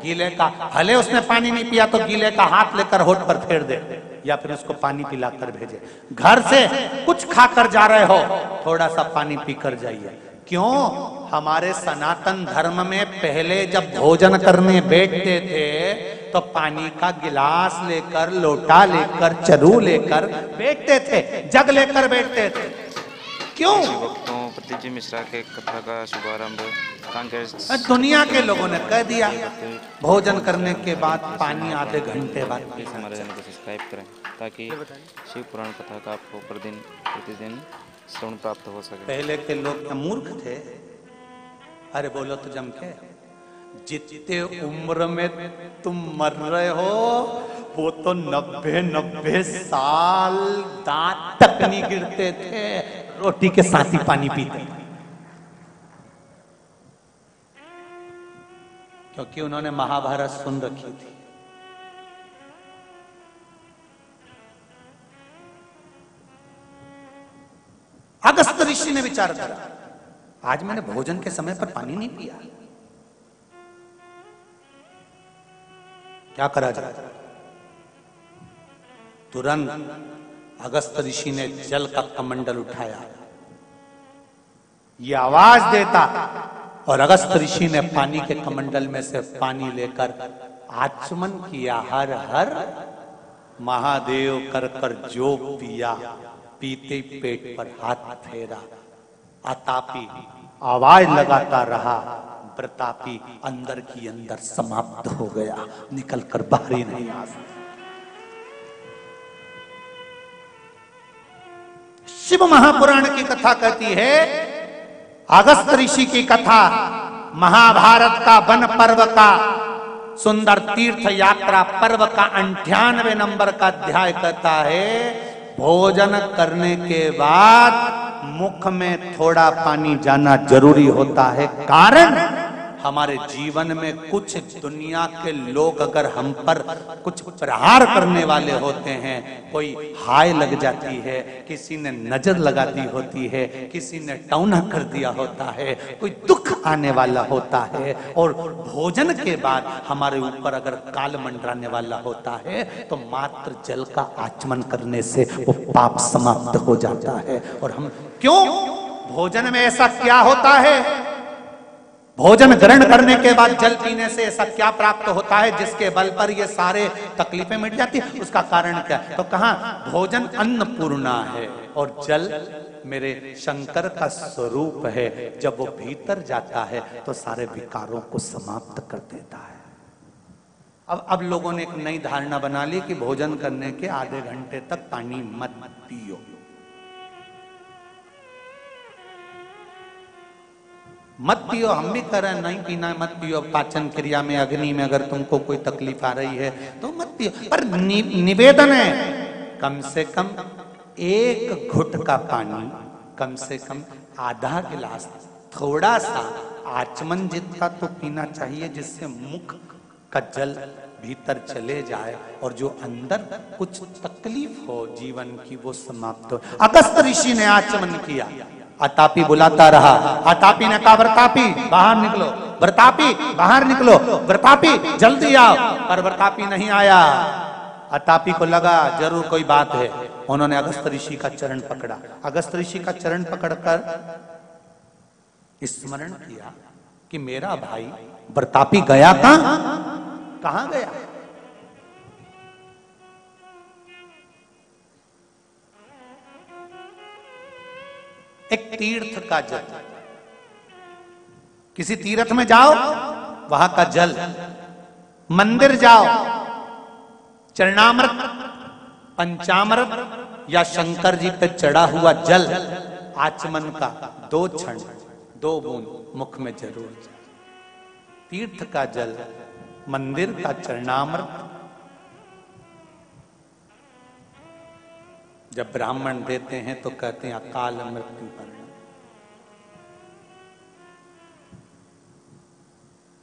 गीले का, भले उसने पानी नहीं पिया तो गीले का हाथ लेकर होठ पर फेर दे या फिर उसको पानी पिलाकर भेजे। घर से कुछ खाकर जा रहे हो, थोड़ा सा पानी पीकर जाइए। क्यों? हमारे सनातन धर्म में पहले जब भोजन करने बैठते थे तो पानी का गिलास लेकर, लोटा लेकर, चरू लेकर बैठते थे, जग लेकर बैठते थे। क्यों? भक्तों प्रतिजी मिश्रा के कथा का शुभारंभ कांग्रेस दुनिया के लोगों ने कह दिया भोजन करने के बाद पानी आधे घंटे बाद। हमारे चैनल को सब्सक्राइब करें ताकि शिव पुराण कथा का आपको प्रतिदिन श्रवण प्राप्त हो सके। पहले के लोग क्या मूर्ख थे? अरे बोलो तो जम के, जितने उम्र में तुम मर रहे हो वो तो 90 साल दांत तक नहीं गिरते थे, रोटी के साथ ही पानी पीते, क्योंकि उन्होंने महाभारत सुन रखी थी। अगस्त ऋषि ने विचार करा, आज मैंने भोजन के समय पर पानी नहीं पिया, क्या करा जाए? तुरंत अगस्त ऋषि ने जल का कमंडल उठाया, ये आवाज देता और अगस्त ऋषि ने पानी के कमंडल में से पानी लेकर आचमन किया, हर हर महादेव कर कर जो पिया, पीते पेट पर हाथ फेरा। अतापी आवाज लगाता रहा, प्रतापी अंदर की अंदर समाप्त हो गया, निकल कर बाहर ही नहीं आ सका। शिव महापुराण की कथा कहती है, अगस्त ऋषि की कथा महाभारत का वन पर्व का सुंदर तीर्थ यात्रा पर्व का 98 नंबर का अध्याय कहता है, भोजन करने के बाद मुख में थोड़ा पानी जाना जरूरी होता है, कारण हमारे जीवन में कुछ दुनिया के लोग अगर हम पर कुछ प्रहार करने वाले होते हैं, कोई हाय लग जाती है, किसी ने नजर लगा दी होती है, किसी ने टौना कर दिया होता है, कोई दुख आने वाला होता है, और भोजन के बाद हमारे ऊपर अगर काल मंडराने वाला होता है, तो मात्र जल का आचमन करने से वो पाप समाप्त हो जाता है। और हम क्यों, भोजन में ऐसा क्या होता है, भोजन ग्रहण करने के बाद जल पीने से ऐसा क्या प्राप्त होता है जिसके बल पर ये सारे तकलीफें मिट जाती है? उसका कारण क्या है? तो कहा भोजन अन्नपूर्णा है और जल मेरे शंकर का स्वरूप है। जब वो भीतर जाता है तो सारे विकारों को समाप्त कर देता है। अब लोगों ने एक नई धारणा बना ली कि भोजन करने के आधे घंटे तक पानी मत पियो। मत पियो, हम भी कर रहे हैं, नहीं पीना मत पियो। पाचन क्रिया में, अग्नि में अगर तुमको कोई तकलीफ आ रही है तो मत पियो, पर निवेदन है कम से कम एक घुट का पानी, कम से कम आधा गिलास, थोड़ा सा आचमन जितना तो पीना चाहिए, जिससे मुख का जल भीतर चले जाए और जो अंदर कुछ तकलीफ हो जीवन की वो समाप्त हो। अगस्त ऋषि ने आचमन किया, अतापी बुलाता रहा, अतापी ने कहा व्रतापी बाहर निकलो, व्रतापी बाहर निकलो, व्रतापी जल्दी आओ, पर व्रतापी नहीं आया। अतापी को लगा जरूर कोई बात है, उन्होंने अगस्त ऋषि का चरण पकड़ा। अगस्त ऋषि का चरण पकड़कर स्मरण किया कि मेरा भाई व्रतापी गया कहां गया? एक तीर्थ का जल, किसी तीर्थ में जाओ वहां का जल, मंदिर जाओ चरणामृत, पंचामृत या शंकर जी पे चढ़ा हुआ जल, आचमन का 2 क्षण 2 बूंद मुख में जरूर जाए। तीर्थ का जल, मंदिर का चरणामृत, जब ब्राह्मण देते हैं तो कहते हैं अकाल मृत्यु पर,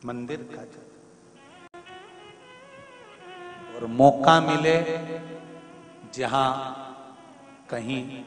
मंदिर का जल। और मौका मिले जहां कहीं